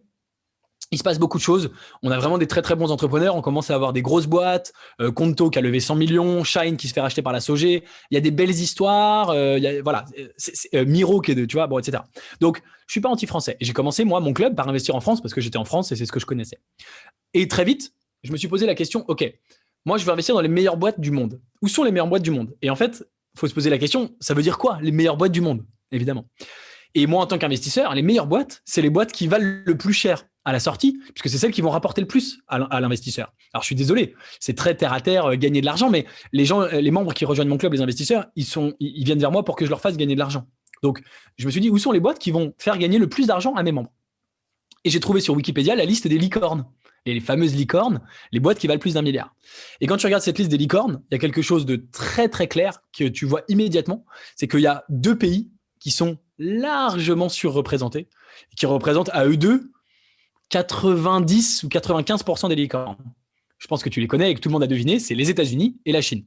Il se passe beaucoup de choses. On a vraiment des très très bons entrepreneurs. On commence à avoir des grosses boîtes. Conto qui a levé 100 millions, Shine qui se fait racheter par la Sogé. Il y a des belles histoires. Voilà, Miro qui est de, tu vois, bon, etc. Donc, je suis pas anti-français. J'ai commencé moi mon club par investir en France parce que j'étais en France et c'est ce que je connaissais. Et très vite, je me suis posé la question. Ok, moi je veux investir dans les meilleures boîtes du monde. Où sont les meilleures boîtes du monde? Et en fait, il faut se poser la question. Ça veut dire quoi les meilleures boîtes du monde? Évidemment. Et moi, en tant qu'investisseur, les meilleures boîtes, c'est les boîtes qui valent le plus cher à la sortie, puisque c'est celles qui vont rapporter le plus à l'investisseur. Alors, je suis désolé, c'est très terre à terre, gagner de l'argent, mais les gens, les membres qui rejoignent mon club, les investisseurs, ils viennent vers moi pour que je leur fasse gagner de l'argent. Donc, je me suis dit, où sont les boîtes qui vont faire gagner le plus d'argent à mes membres? Et j'ai trouvé sur Wikipédia la liste des licornes, les fameuses licornes, les boîtes qui valent plus d'1 milliard. Et quand tu regardes cette liste des licornes, il y a quelque chose de très très clair que tu vois immédiatement, c'est qu'il y a 2 pays qui sont largement surreprésentés, qui représentent à eux deux 90 ou 95% des licornes. Je pense que tu les connais et que tout le monde a deviné, c'est les États-Unis et la Chine.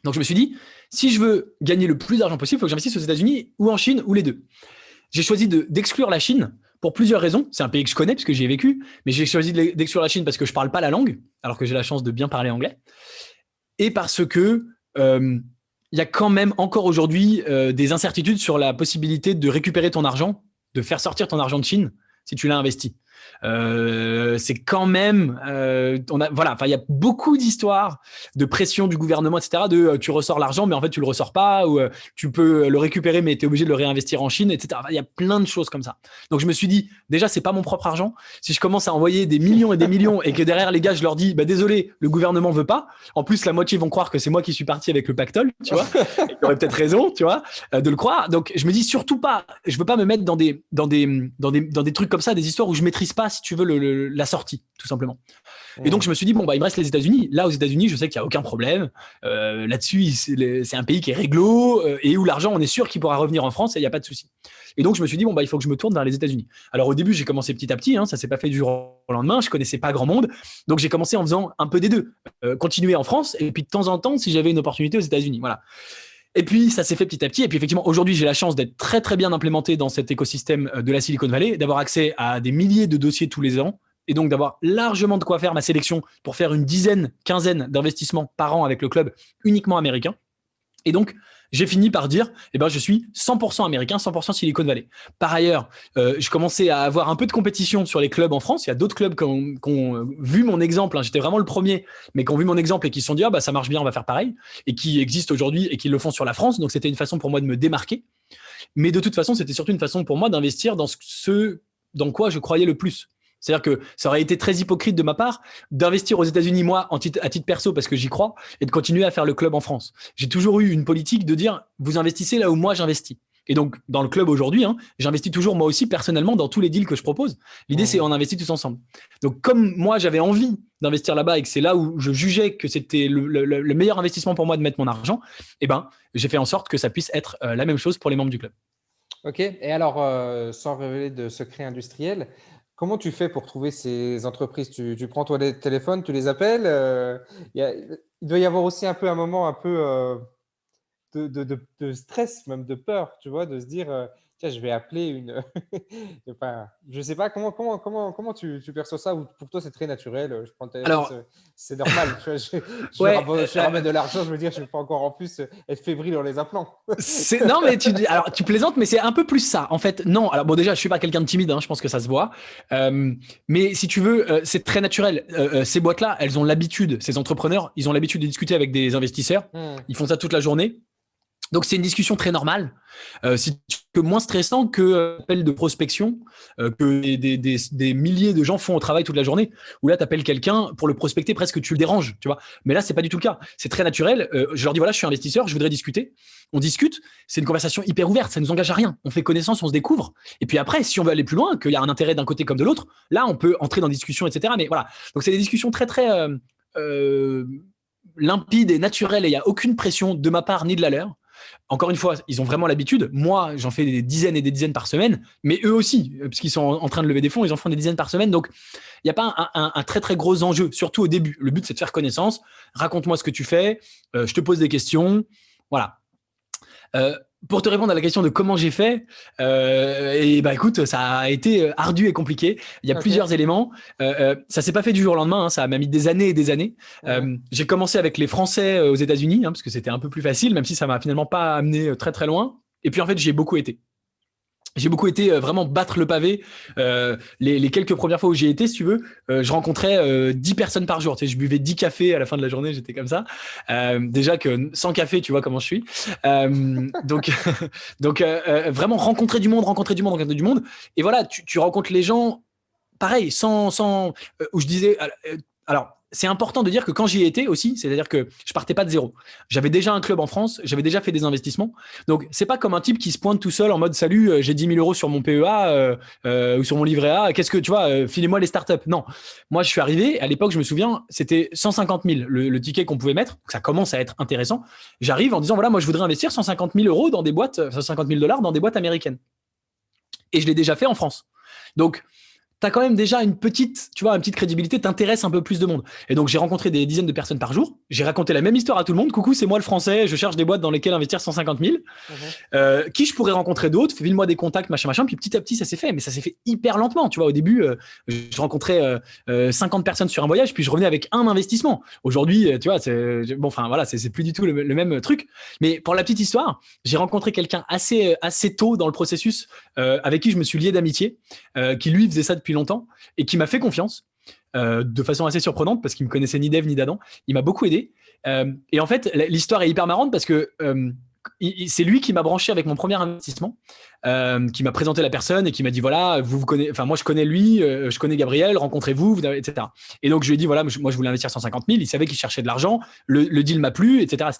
Donc je me suis dit, si je veux gagner le plus d'argent possible, il faut que j'investisse aux États-Unis ou en Chine ou les deux. J'ai choisi d'exclure la Chine pour plusieurs raisons. C'est un pays que je connais puisque j'y ai vécu, mais j'ai choisi d'exclure la Chine parce que je ne parle pas la langue, alors que j'ai la chance de bien parler anglais, et parce que il y a quand même encore aujourd'hui des incertitudes sur la possibilité de récupérer ton argent, de faire sortir ton argent de Chine si tu l'as investi. C'est quand même, voilà, il y a beaucoup d'histoires de pression du gouvernement, etc. De tu ressors l'argent, mais en fait tu le ressors pas, ou tu peux le récupérer, mais tu es obligé de le réinvestir en Chine, etc. Il y a plein de choses comme ça. Donc je me suis dit, déjà c'est pas mon propre argent. Si je commence à envoyer des millions et des millions et que derrière les gars je leur dis, bah désolé, le gouvernement veut pas. En plus la moitié vont croire que c'est moi qui suis parti avec le pactole, tu vois. Et tu aurais peut-être raison, tu vois, de le croire. Donc je me dis surtout pas, je veux pas me mettre dans des trucs comme ça, des histoires où je maîtrise pas, si tu veux, la sortie, tout simplement. Et donc, je me suis dit, bon, bah, il me reste les États-Unis. Là, aux États-Unis, je sais qu'il n'y a aucun problème. Là-dessus, c'est un pays qui est réglo et où l'argent, on est sûr qu'il pourra revenir en France et il n'y a pas de souci. Et donc, je me suis dit, bon, bah, il faut que je me tourne vers les États-Unis. Alors, au début, j'ai commencé petit à petit. Ça ne s'est pas fait du jour au lendemain. Je ne connaissais pas grand monde. Donc, j'ai commencé en faisant un peu des deux. Continuer en France et puis de temps en temps, si j'avais une opportunité aux États-Unis. Voilà. Et puis, ça s'est fait petit à petit. Et puis, effectivement, aujourd'hui, j'ai la chance d'être très, très bien implémenté dans cet écosystème de la Silicon Valley, d'avoir accès à des milliers de dossiers tous les ans et donc d'avoir largement de quoi faire ma sélection pour faire une dizaine, quinzaine d'investissements par an avec le club uniquement américain. Et donc, j'ai fini par dire, je suis 100% américain, 100% Silicon Valley. Par ailleurs, je commençais à avoir un peu de compétition sur les clubs en France. Il y a d'autres clubs qui ont vu mon exemple. J'étais vraiment le premier, mais qui ont vu mon exemple et qui se sont dit, ça marche bien, on va faire pareil. Et qui existent aujourd'hui et qui le font sur la France. Donc, c'était une façon pour moi de me démarquer. Mais de toute façon, c'était surtout une façon pour moi d'investir dans ce dans quoi je croyais le plus. C'est-à-dire que ça aurait été très hypocrite de ma part d'investir aux États-Unis, moi, à titre perso, parce que j'y crois, et de continuer à faire le club en France. J'ai toujours eu une politique de dire, vous investissez là où moi j'investis. Et donc, dans le club aujourd'hui, j'investis toujours moi aussi personnellement dans tous les deals que je propose. L'idée, c'est on investit tous ensemble. Donc, comme moi, j'avais envie d'investir là-bas et que c'est là où je jugeais que c'était le meilleur investissement pour moi de mettre mon argent, j'ai fait en sorte que ça puisse être la même chose pour les membres du club. Ok. Et alors, sans révéler de secret industriel, comment tu fais pour trouver ces entreprises? Tu prends toi les téléphones, tu les appelles? Il doit y avoir aussi un peu un moment un peu de stress, même de peur, tu vois, de se dire, tiens, je vais appeler une. Enfin, je sais pas comment tu perçois ça, ou pour toi c'est très naturel. Je prends le téléphone, Alors, c'est normal. Tu vois, je ramène de l'argent, je veux dire, je ne vais pas encore en plus être fébrile en les appelant. Non, mais tu plaisantes, mais c'est un peu plus ça. En fait, non. Alors bon, déjà, je suis pas quelqu'un de timide, je pense que ça se voit. Mais si tu veux, c'est très naturel. Ces boîtes-là, elles ont l'habitude, ces entrepreneurs, ils ont l'habitude de discuter avec des investisseurs. Ils font ça toute la journée. Donc, c'est une discussion très normale. C'est moins stressant que l'appel de prospection que des milliers de gens font au travail toute la journée, où là, tu appelles quelqu'un pour le prospecter, presque tu le déranges, tu vois. Mais là, c'est pas du tout le cas. C'est très naturel. Je leur dis, voilà, je suis investisseur, je voudrais discuter. On discute. C'est une conversation hyper ouverte. Ça nous engage à rien. On fait connaissance, on se découvre. Et puis après, si on veut aller plus loin, qu'il y a un intérêt d'un côté comme de l'autre, là, on peut entrer dans des discussions, etc. Mais voilà. Donc, c'est des discussions très, très limpides et naturelles, et il n'y a aucune pression de ma part ni de la leur. Encore une fois, ils ont vraiment l'habitude. Moi, j'en fais des dizaines et des dizaines par semaine, mais eux aussi, puisqu'ils sont en train de lever des fonds, ils en font des dizaines par semaine. Donc, il n'y a pas un très, très gros enjeu, surtout au début. Le but, c'est de faire connaissance. Raconte-moi ce que tu fais. Je te pose des questions. Voilà. Pour te répondre à la question de comment j'ai fait, écoute, ça a été ardu et compliqué. Il y a plusieurs éléments. Ça s'est pas fait du jour au lendemain. Ça m'a mis des années et des années. J'ai commencé avec les Français aux États-Unis, parce que c'était un peu plus facile, même si ça m'a finalement pas amené très très loin. Et puis en fait, j'y ai beaucoup été. J'ai beaucoup été vraiment battre le pavé. Les quelques premières fois où j'y étais, si tu veux, je rencontrais 10 personnes par jour. Tu sais, je buvais 10 cafés à la fin de la journée, j'étais comme ça. Déjà que sans café, tu vois comment je suis. Donc vraiment rencontrer du monde. Et voilà, tu rencontres les gens, pareil, où je disais... alors, c'est important de dire que quand j'y étais aussi, c'est-à-dire que je partais pas de zéro. J'avais déjà un club en France, j'avais déjà fait des investissements. Donc, c'est pas comme un type qui se pointe tout seul en mode salut, j'ai 10 000 euros sur mon PEA ou sur mon livret A. Qu'est-ce que tu vois, filez-moi les startups. Non, moi je suis arrivé. À l'époque, je me souviens, c'était 150 000 le ticket qu'on pouvait mettre. Donc, ça commence à être intéressant. J'arrive en disant voilà, moi je voudrais investir 150 000 euros dans des boîtes, 150 000 $ dans des boîtes américaines. Et je l'ai déjà fait en France. Donc tu as quand même déjà une petite crédibilité, t'intéresses un peu plus de monde. Et donc, j'ai rencontré des dizaines de personnes par jour. J'ai raconté la même histoire à tout le monde. Coucou, c'est moi le français. Je cherche des boîtes dans lesquelles investir 150 000. Qui je pourrais rencontrer d'autres? File-moi des contacts, machin. Puis petit à petit, ça s'est fait. Mais ça s'est fait hyper lentement. Tu vois, au début, je rencontrais 50 personnes sur un voyage, puis je revenais avec un investissement. Aujourd'hui, tu vois, c'est plus du tout le même truc. Mais pour la petite histoire, j'ai rencontré quelqu'un assez tôt dans le processus avec qui je me suis lié d'amitié, qui lui faisait ça depuis longtemps et qui m'a fait confiance de façon assez surprenante parce qu'il me connaissait ni d'Ève ni d'Adam. Il m'a beaucoup aidé et en fait l'histoire est hyper marrante parce que c'est lui qui m'a branché avec mon premier investissement, qui m'a présenté la personne et qui m'a dit voilà, vous connaissez, enfin moi je connais lui, je connais Gabriel, rencontrez-vous, etc. Et donc je lui ai dit voilà, moi je voulais investir 150 000, il savait qu'il cherchait de l'argent, le deal m'a plu, etc.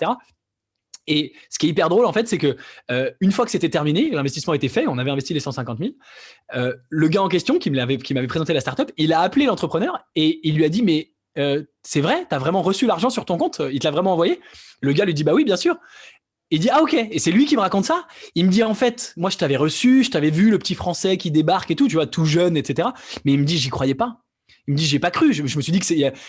Et ce qui est hyper drôle, en fait, c'est que une fois que c'était terminé, l'investissement était fait, on avait investi les 150 000. Le gars en question qui m'avait présenté la startup, il a appelé l'entrepreneur et il lui a dit mais c'est vrai, t'as vraiment reçu l'argent sur ton compte? Il te l'a vraiment envoyé? Le gars lui dit bah oui, bien sûr. Il dit ah ok, et c'est lui qui me raconte ça. Il me dit en fait, moi je t'avais reçu, je t'avais vu le petit Français qui débarque et tout, tu vois, tout jeune, etc. Mais il me dit j'y croyais pas. Il me dit j'ai pas cru. Je me suis dit que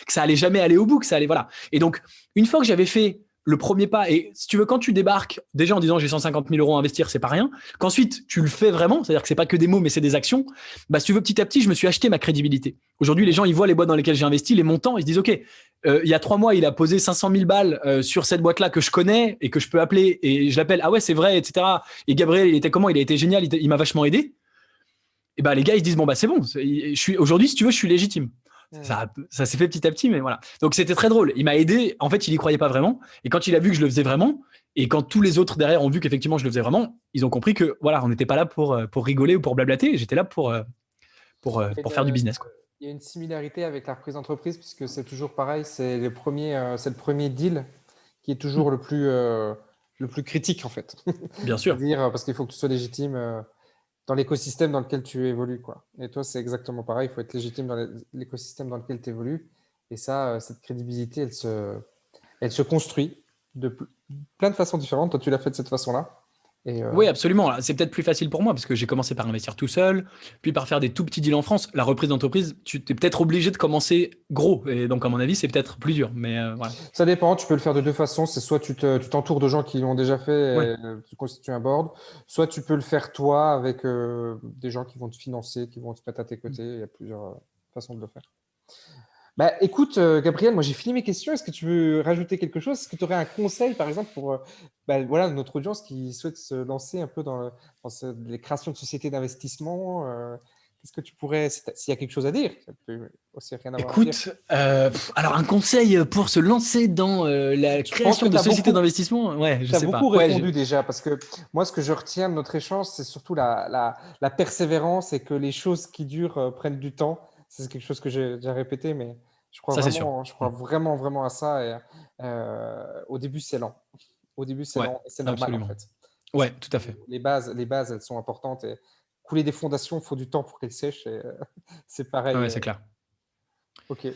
ça allait jamais aller au bout, que ça allait voilà. Et donc une fois que j'avais fait le premier pas, et si tu veux, quand tu débarques déjà en disant j'ai 150 000 euros à investir, c'est pas rien, qu'ensuite tu le fais vraiment, c'est-à-dire que c'est pas que des mots mais c'est des actions, bah si tu veux, petit à petit je me suis acheté ma crédibilité. Aujourd'hui les gens ils voient les boîtes dans lesquelles j'ai investi, les montants, ils se disent ok, il y a 3 mois il a posé 500 000 balles sur cette boîte là que je connais et que je peux appeler et je l'appelle, ah ouais c'est vrai, etc. Et Gabriel il était comment? Il a été génial, il m'a vachement aidé. Et bah les gars ils se disent bon bah c'est bon, aujourd'hui si tu veux je suis légitime. Hmm. Ça s'est fait petit à petit, mais voilà. Donc, c'était très drôle. Il m'a aidé. En fait, il y croyait pas vraiment. Et quand il a vu que je le faisais vraiment, et quand tous les autres derrière ont vu qu'effectivement je le faisais vraiment, ils ont compris que voilà, on n'était pas là pour rigoler ou pour blablater. J'étais là Il y a pour faire du une, business, quoi. il y a une similarité avec la reprise d'entreprise, puisque c'est toujours pareil, c'est le premier deal qui est toujours le plus critique, en fait. Bien sûr. C'est-à-dire, parce qu'il faut que tu sois légitime dans l'écosystème dans lequel tu évolues, quoi. Et toi, c'est exactement pareil, il faut être légitime dans l'écosystème dans lequel tu évolues. Et ça, cette crédibilité, elle se construit de plein de façons différentes. Toi, tu l'as fait de cette façon-là. Et Oui, absolument. C'est peut-être plus facile pour moi parce que j'ai commencé par investir tout seul, puis par faire des tout petits deals en France. La reprise d'entreprise, tu es peut-être obligé de commencer gros. Et donc, à mon avis, c'est peut-être plus dur. Mais voilà. ça dépend, tu peux le faire de deux façons. C'est soit tu t'entoures de gens qui l'ont déjà fait Ouais. et tu constitues un board, soit tu peux le faire toi avec des gens qui vont te financer, qui vont te mettre à tes côtés. Il y a plusieurs façons de le faire. Bah, écoute, Gabriel, moi j'ai fini mes questions. Est-ce que tu veux rajouter quelque chose? Est-ce que tu aurais un conseil, par exemple, pour bah, voilà, notre audience qui souhaite se lancer un peu dans les créations de sociétés d'investissement? Qu'est-ce que tu pourrais, s'il y a quelque chose à dire, ça peut aussi rien avoir à dire. Écoute, alors un conseil pour se lancer dans la Je pense que création de sociétés d'investissement, ouais, je tu as sais pas. beaucoup répondu déjà, parce que moi, ce que je retiens de notre échange, c'est surtout la persévérance et que les choses qui durent prennent du temps. C'est quelque chose que j'ai déjà répété, mais Ça c'est sûr. je crois vraiment, vraiment à ça. Et, au début, c'est lent. Au début, c'est Ouais, lent et c'est normal en absolument. fait. Parce Ouais, que tout à fait. les bases, elles sont importantes et couler des fondations, il faut du temps pour qu'elles sèchent. Et, c'est pareil. Ouais, c'est clair. Ok.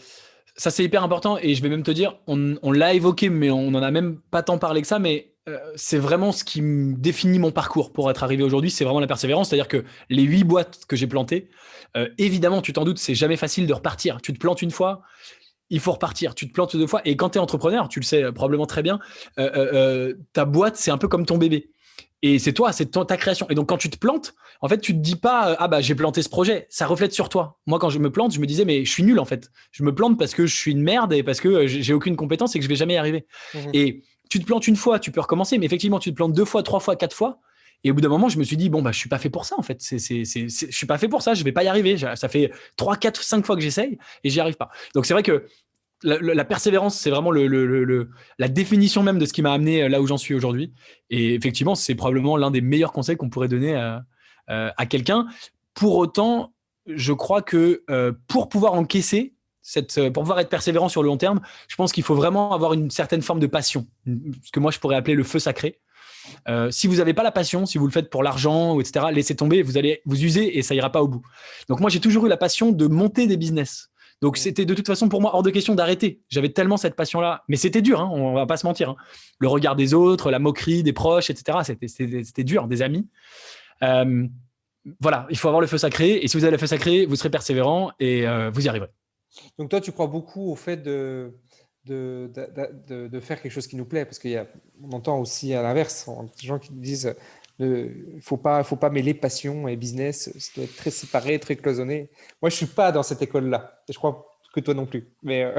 Ça, c'est hyper important et je vais même te dire, on l'a évoqué, mais on n'en a même pas tant parlé que ça, mais c'est vraiment ce qui me définit mon parcours pour être arrivé aujourd'hui, c'est vraiment la persévérance. C'est-à-dire que les 8 boîtes que j'ai plantées, évidemment, tu t'en doutes, c'est jamais facile de repartir. Tu te plantes une fois, il faut repartir. Tu te plantes deux fois. Et quand tu es entrepreneur, tu le sais probablement très bien, ta boîte, c'est un peu comme ton bébé. Et c'est toi, c'est ta création. Et donc, quand tu te plantes, en fait, tu te dis pas, ah bah, j'ai planté ce projet. Ça reflète sur toi. Moi, quand je me plante, je me disais, mais je suis nul, en fait. Je me plante parce que je suis une merde et parce que j'ai aucune compétence et que je vais jamais y arriver. Mhm. Et tu te plantes une fois, tu peux recommencer. Mais effectivement, tu te plantes deux fois, trois fois, quatre fois. Et au bout d'un moment, je me suis dit, bon, bah, je suis pas fait pour ça, en fait. Je suis pas fait pour ça. Je vais pas y arriver. Ça fait 3, 4, 5 fois que j'essaye et j'y arrive pas. Donc, c'est vrai que la persévérance, c'est vraiment la définition même de ce qui m'a amené là où j'en suis aujourd'hui. Et effectivement, c'est probablement l'un des meilleurs conseils qu'on pourrait donner à quelqu'un. Pour autant, je crois que pour pouvoir encaisser, pour pouvoir être persévérant sur le long terme, je pense qu'il faut vraiment avoir une certaine forme de passion, ce que moi je pourrais appeler le feu sacré. Si vous n'avez pas la passion, si vous le faites pour l'argent, etc., laissez tomber, vous allez vous user et ça ira pas au bout. Donc moi, j'ai toujours eu la passion de monter des business. Donc c'était de toute façon pour moi hors de question d'arrêter. J'avais tellement cette passion-là, mais c'était dur, hein, on va pas se mentir. Hein. Le regard des autres, la moquerie des proches, etc. C'était dur, des amis. Euh, voilà, il faut avoir le feu sacré. Et si vous avez le feu sacré, vous serez persévérant et vous y arriverez. Donc toi, tu crois beaucoup au fait de faire quelque chose qui nous plaît, parce on entend aussi à l'inverse, des gens qui disent faut pas mêler passion et business, ça doit être très séparé, très cloisonné. Moi, je suis pas dans cette école-là, et je crois que toi non plus. Mais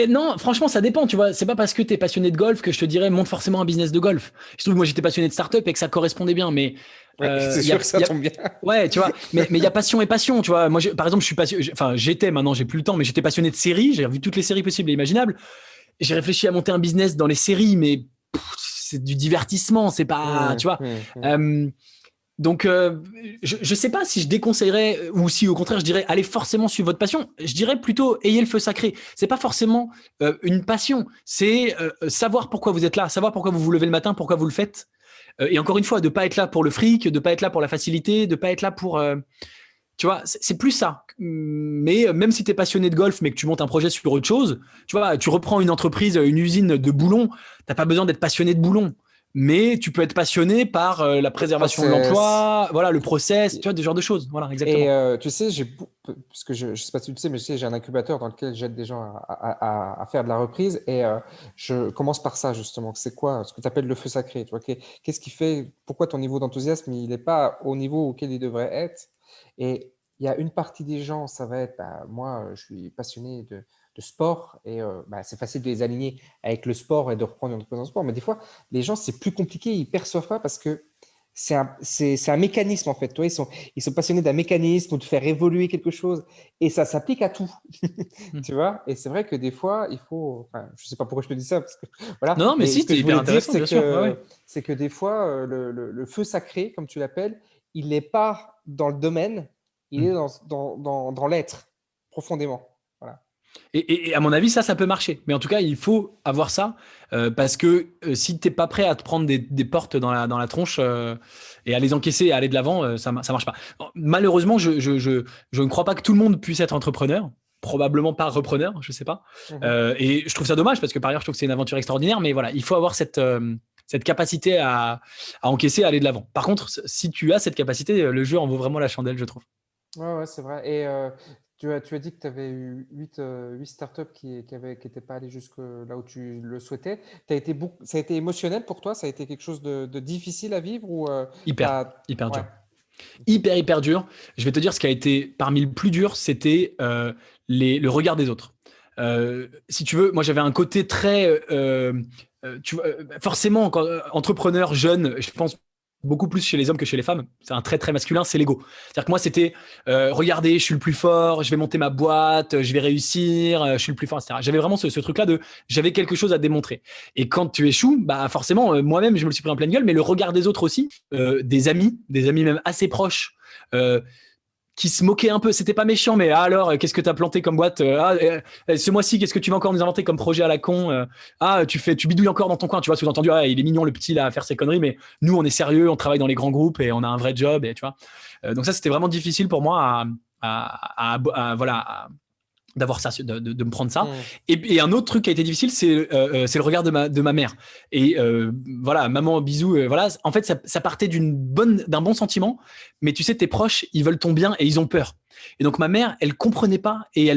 non, franchement, ça dépend, tu vois. C'est pas parce que tu es passionné de golf que je te dirais monte forcément un business de golf. Je trouve que moi j'étais passionné de start-up et que ça correspondait bien, mais Ouais, c'est y a, sûr que ça tombe bien. ouais, tu vois. Mais il y a passion et passion, tu vois. Moi, par exemple, je suis passionné. Enfin, j'étais maintenant, j'ai plus le temps, mais j'étais passionné de séries. J'ai revu toutes les séries possibles et imaginables. J'ai réfléchi à monter un business dans les séries, mais c'est du divertissement, c'est pas, tu vois. Mmh. Euh, donc, je sais pas si je déconseillerais ou si au contraire je dirais allez forcément suivre votre passion. Je dirais plutôt ayez le feu sacré. C'est pas forcément une passion, c'est savoir pourquoi vous êtes là, savoir pourquoi vous vous levez le matin, pourquoi vous le faites. Et encore une fois, de pas être là pour le fric, de pas être là pour la facilité, de pas être là pour tu vois, c'est plus ça. Mais même si tu es passionné de golf, mais que tu montes un projet sur autre chose, tu vois, tu reprends une entreprise, une usine de boulons, t'as pas besoin d'être passionné de boulons. Mais tu peux être passionné par la Le préservation de process. l'emploi, voilà, le process, tu vois, des genres de choses. Voilà, Et exactement. tu sais, parce que je sais pas si tu le sais, mais j'ai un incubateur dans lequel j'aide des gens à faire de la reprise. Et je commence par ça, justement. C'est quoi ce que tu appelles le feu sacré? Tu vois, qu'est-ce qui fait, pourquoi ton niveau d'enthousiasme, il n'est pas au niveau auquel il devrait être? Et il y a une partie des gens, ça va être, bah, moi, je suis passionné de sport et bah, c'est facile de les aligner avec le sport et de reprendre une entreprise en sport. Mais des fois, les gens, c'est plus compliqué, ils ne perçoivent pas parce que c'est un mécanisme en fait. Toi, ils sont passionnés d'un mécanisme ou de faire évoluer quelque chose. Et ça s'applique à tout. Hmm. Tu vois? Et c'est vrai que des fois, il faut. Enfin, je ne sais pas pourquoi je te dis ça, parce que, voilà. Non, non, mais Mais si, ce que c'était je hyper voulais dire, intéressant, bien sûr. Ouais, ouais. c'est que des fois, le feu sacré, comme tu l'appelles, il n'est pas dans le domaine, il Hmm. est dans l'être, profondément. Voilà. Et à mon avis, ça peut marcher. Mais en tout cas, il faut avoir ça parce que si t'es pas prêt à te prendre des portes dans la tronche et à les encaisser et à aller de l'avant, ça marche pas. Malheureusement, je ne crois pas que tout le monde puisse être entrepreneur. Probablement pas repreneur, je sais pas. Mhm. Et je trouve ça dommage parce que par ailleurs, je trouve que c'est une aventure extraordinaire. Mais voilà, il faut avoir cette capacité à encaisser, à aller de l'avant. Par contre, si tu as cette capacité, le jeu en vaut vraiment la chandelle, je trouve. Ouais, ouais, c'est vrai. Et tu as dit que tu avais eu 8 startups qui étaient pas allées jusque là où tu le souhaitais. Ça a été émotionnel pour toi? Ça a été quelque chose de difficile à vivre ou Hyper, t'as... hyper Ouais. dur. Hyper dur. Je vais te dire ce qui a été parmi le plus dur, c'était le regard des autres. Si tu veux, moi j'avais un côté très, tu vois, forcément, entrepreneur jeune, je pense beaucoup plus chez les hommes que chez les femmes. C'est un trait très masculin, c'est l'ego. C'est-à-dire que moi c'était, regardez, je suis le plus fort, je vais monter ma boîte, je vais réussir, je suis le plus fort, etc. J'avais vraiment ce truc-là j'avais quelque chose à démontrer. Et quand tu échoues, bah forcément, moi-même je me le suis pris en pleine gueule, mais le regard des autres aussi, des amis même assez proches. Euh, qui se moquaient un peu. C'était pas méchant, mais alors, qu'est-ce que tu as planté comme boîte ce mois-ci, qu'est-ce que tu vas encore nous inventer comme projet à la con tu bidouilles encore dans ton coin, tu vois, sous-entendu, il est mignon le petit là à faire ses conneries, mais nous, on est sérieux, on travaille dans les grands groupes et on a un vrai job, et tu vois. Donc ça, c'était vraiment difficile pour moi voilà, d'avoir ça, de me prendre ça. Hmm. Et un autre truc qui a été difficile, c'est le regard de ma mère. Et voilà, maman, bisous. Voilà, en fait, ça partait d'un bon sentiment, mais tu sais, tes proches, ils veulent ton bien et ils ont peur. Et donc ma mère, elle comprenait pas et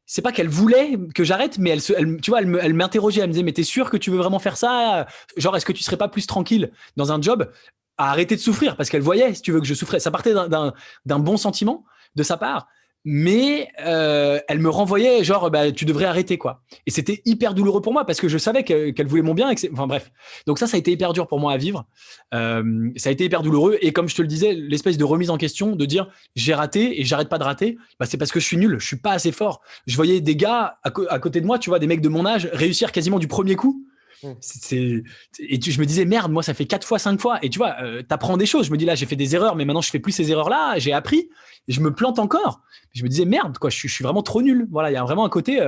c'est pas qu'elle voulait que j'arrête, mais tu vois, elle m'interrogeait, elle me disait, mais t'es sûr que tu veux vraiment faire ça? Genre, est-ce que tu serais pas plus tranquille dans un job à arrêter de souffrir? Parce qu'elle voyait, si tu veux, que je souffrais. Ça partait d'un bon sentiment de sa part, mais elle me renvoyait genre bah, tu devrais arrêter quoi. Et c'était hyper douloureux pour moi parce que je savais qu'elle voulait mon bien enfin bref, donc ça a été hyper dur pour moi à vivre. Ça a été hyper douloureux et comme je te le disais, l'espèce de remise en question de dire j'ai raté et j'arrête pas de rater, bah, c'est parce que je suis nul, je suis pas assez fort. Je voyais des gars à côté de moi, tu vois, des mecs de mon âge réussir quasiment du premier coup. Hmm. Je me disais merde, moi ça fait 4 fois 5 fois et tu vois, t'apprends des choses. Je me dis là j'ai fait des erreurs mais maintenant je fais plus ces erreurs là, j'ai appris et je me plante encore. Je me disais merde quoi, je suis vraiment trop nul. Voilà, il y a vraiment un côté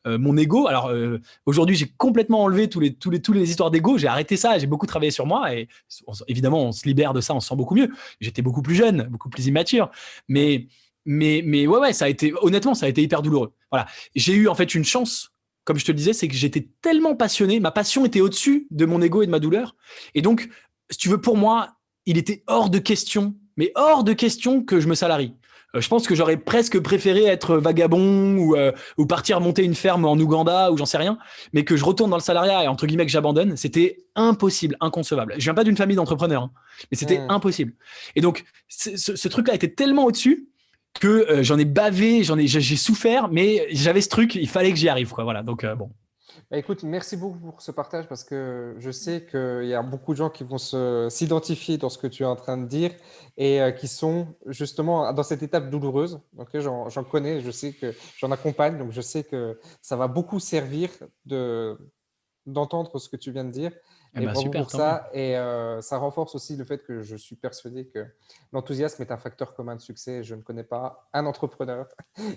mon ego. Alors aujourd'hui j'ai complètement enlevé tous les histoires d'ego, j'ai arrêté ça, j'ai beaucoup travaillé sur moi et évidemment on se libère de ça, on se sent beaucoup mieux. J'étais beaucoup plus jeune, beaucoup plus immature, mais ouais, honnêtement ça a été hyper douloureux. Voilà, j'ai eu en fait une chance, comme je te le disais, c'est que j'étais tellement passionné, ma passion était au-dessus de mon ego et de ma douleur. Et donc, si tu veux, pour moi, il était hors de question, mais hors de question que je me salarie. Je pense que j'aurais presque préféré être vagabond ou partir monter une ferme en Ouganda ou j'en sais rien, mais que je retourne dans le salariat et entre guillemets que j'abandonne, c'était impossible, inconcevable. Je viens pas d'une famille d'entrepreneurs, hein, mais c'était Hmm. impossible. Et donc, ce truc-là était tellement au-dessus que j'en ai bavé, j'ai souffert, mais j'avais ce truc, il fallait que j'y arrive, quoi. Voilà. Donc bon. Bah, écoute, merci beaucoup pour ce partage parce que je sais qu'il y a beaucoup de gens qui vont s'identifier dans ce que tu es en train de dire et qui sont justement dans cette étape douloureuse. Donc, j'en connais, je sais que j'en accompagne, donc je sais que ça va beaucoup servir d'entendre ce que tu viens de dire. Eh Et ben bravo super, pour tant mieux. ça. Et ça renforce aussi le fait que je suis persuadé que l'enthousiasme est un facteur commun de succès. Je ne connais pas un entrepreneur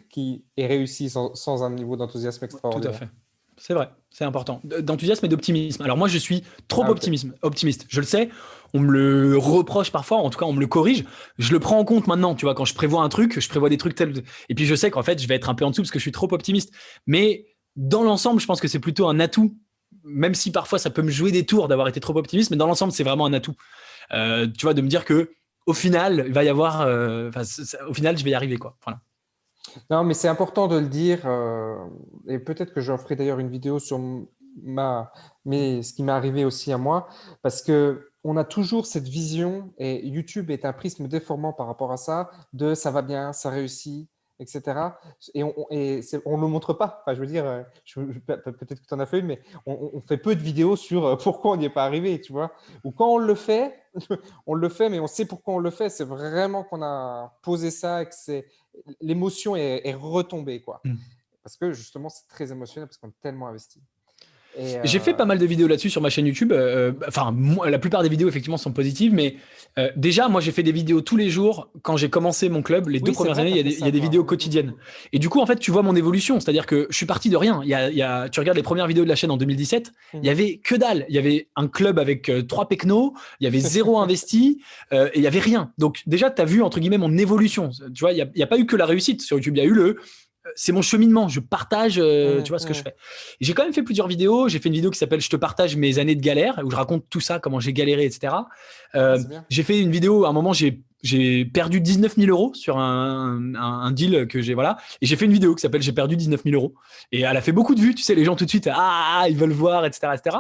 qui ait réussi sans un niveau d'enthousiasme Tout à extraordinaire. fait. C'est vrai, c'est important. D'enthousiasme et d'optimisme. Alors moi, je suis trop Ah, ok. optimiste. Je le sais, on me le reproche parfois, en tout cas, on me le corrige. Je le prends en compte maintenant, tu vois, quand je prévois un truc, je prévois des trucs tels. Et puis je sais qu'en fait, je vais être un peu en dessous parce que je suis trop optimiste. Mais dans l'ensemble, je pense que c'est plutôt un atout, même si parfois ça peut me jouer des tours d'avoir été trop optimiste, mais dans l'ensemble, c'est vraiment un atout. Tu vois, de me dire que au final, il va y avoir, au final, je vais y arriver, quoi. Voilà. Non, mais c'est important de le dire. Et peut-être que j'en ferai d'ailleurs une vidéo sur ce qui m'est arrivé aussi à moi, parce que on a toujours cette vision, et YouTube est un prisme déformant par rapport à ça, de ça va bien, ça réussit, etc. Et on ne le montre pas. Enfin, je veux dire, peut-être que tu en as fait une, mais on fait peu de vidéos sur pourquoi on n'y est pas arrivé, tu vois. Ou quand on le fait, on le fait, mais on sait pourquoi on le fait. C'est vraiment qu'on a posé ça et que l'émotion est retombée, quoi. Mm. Parce que justement, c'est très émotionnel parce qu'on est tellement investi. Et J'ai fait pas mal de vidéos là-dessus sur ma chaîne YouTube. Enfin, la plupart des vidéos effectivement sont positives, mais déjà, moi, j'ai fait des vidéos tous les jours quand j'ai commencé mon club. Les 2 oui, c'est premières vrai, années, tu as il fait y a ça, des toi. vidéos quotidiennes. Et du coup, en fait, tu vois mon évolution. C'est-à-dire que je suis parti de rien. Tu regardes les premières vidéos de la chaîne en 2017, il y avait que dalle. Il y avait un club avec 3 pecnos, il y avait 0 investi et il y avait rien. Donc déjà, tu as vu entre guillemets mon évolution. Tu vois, il y a pas eu que la réussite sur YouTube. Il y a eu c'est mon cheminement, je partage, tu vois ce que je fais. J'ai quand même fait plusieurs vidéos. J'ai fait une vidéo qui s'appelle « Je te partage mes années de galère » où je raconte tout ça, comment j'ai galéré, etc. C'est bien. J'ai fait une vidéo, à un moment, j'ai perdu 19 000 euros sur un deal que j'ai, voilà. Et j'ai fait une vidéo qui s'appelle « J'ai perdu 19 000 euros ». Et elle a fait beaucoup de vues, tu sais, les gens tout de suite, ils veulent voir, etc. etc.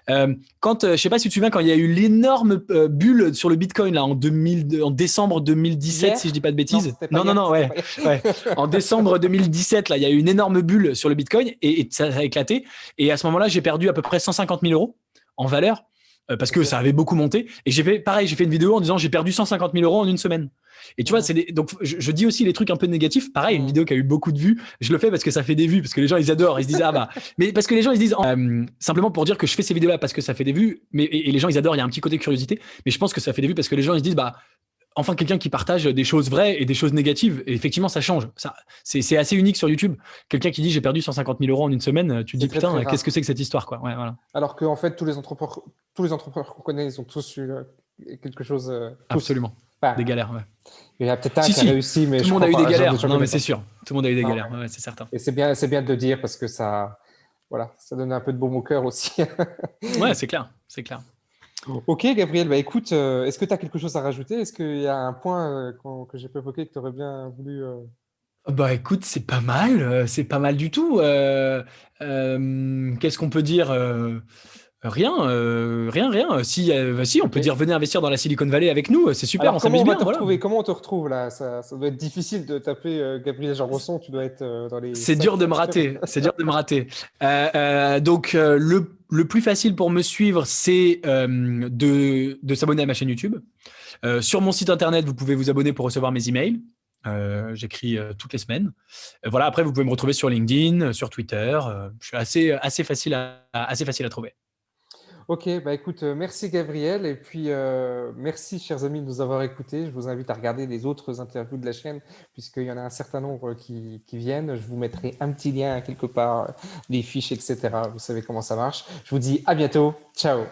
Je sais pas si tu te souviens, quand il y a eu l'énorme bulle sur le Bitcoin là, en décembre 2017, si je dis pas de bêtises. Non, ouais. En décembre 2017, là, il y a eu une énorme bulle sur le Bitcoin et ça a éclaté. Et à ce moment-là, j'ai perdu à peu près 150 000 euros en valeur parce que ça avait beaucoup monté. Et j'ai fait une vidéo en disant j'ai perdu 150 000 euros en une semaine. Et tu vois, donc je dis aussi les trucs un peu négatifs. Pareil, une vidéo qui a eu beaucoup de vues, je le fais parce que ça fait des vues, parce que les gens ils adorent, ils se disent mais parce que les gens ils se disent simplement pour dire que je fais ces vidéos là parce que ça fait des vues, et les gens ils adorent, il y a un petit côté curiosité, mais je pense que ça fait des vues parce que les gens ils se disent enfin quelqu'un qui partage des choses vraies et des choses négatives, et effectivement ça change. C'est assez unique sur YouTube. Quelqu'un qui dit j'ai perdu 150 000 euros en une semaine, tu te dis très, très putain, rare. qu'est-ce que c'est que cette histoire, quoi. Ouais, voilà. Alors qu'en fait, tous les entrepreneurs qu'on connaît, ils ont tous eu quelque chose. Absolument. Des galères, ouais. Il y en a peut-être un qui a réussi, mais tout le monde a eu des galères. Non, mais c'est sûr. Tout le monde a eu des galères, ouais, c'est certain. Et c'est bien de le dire parce que ça donne un peu de baume au cœur aussi. Ouais, c'est clair, c'est clair. Ok, Gabriel, écoute, est-ce que tu as quelque chose à rajouter? Est-ce qu'il y a un point que j'ai pas évoqué que tu aurais bien voulu écoute, c'est pas mal du tout. Qu'est-ce qu'on peut dire? Rien. Si, on peut dire venez investir dans la Silicon Valley avec nous, c'est super. Alors, on s'amuse bien. Comment on te retrouve là? Ça doit être difficile de taper Gabriel Jean-Rosson. Tu dois être dans les. C'est dur de me rater. Donc, le plus facile pour me suivre, c'est de s'abonner à ma chaîne YouTube. Sur mon site internet, vous pouvez vous abonner pour recevoir mes emails. J'écris toutes les semaines. Voilà. Après, vous pouvez me retrouver sur LinkedIn, sur Twitter. Je suis assez facile à trouver. Ok, écoute, merci Gabriel, et puis merci chers amis de nous avoir écoutés. Je vous invite à regarder les autres interviews de la chaîne, puisqu'il y en a un certain nombre qui viennent. Je vous mettrai un petit lien quelque part, des fiches, etc. Vous savez comment ça marche. Je vous dis à bientôt. Ciao.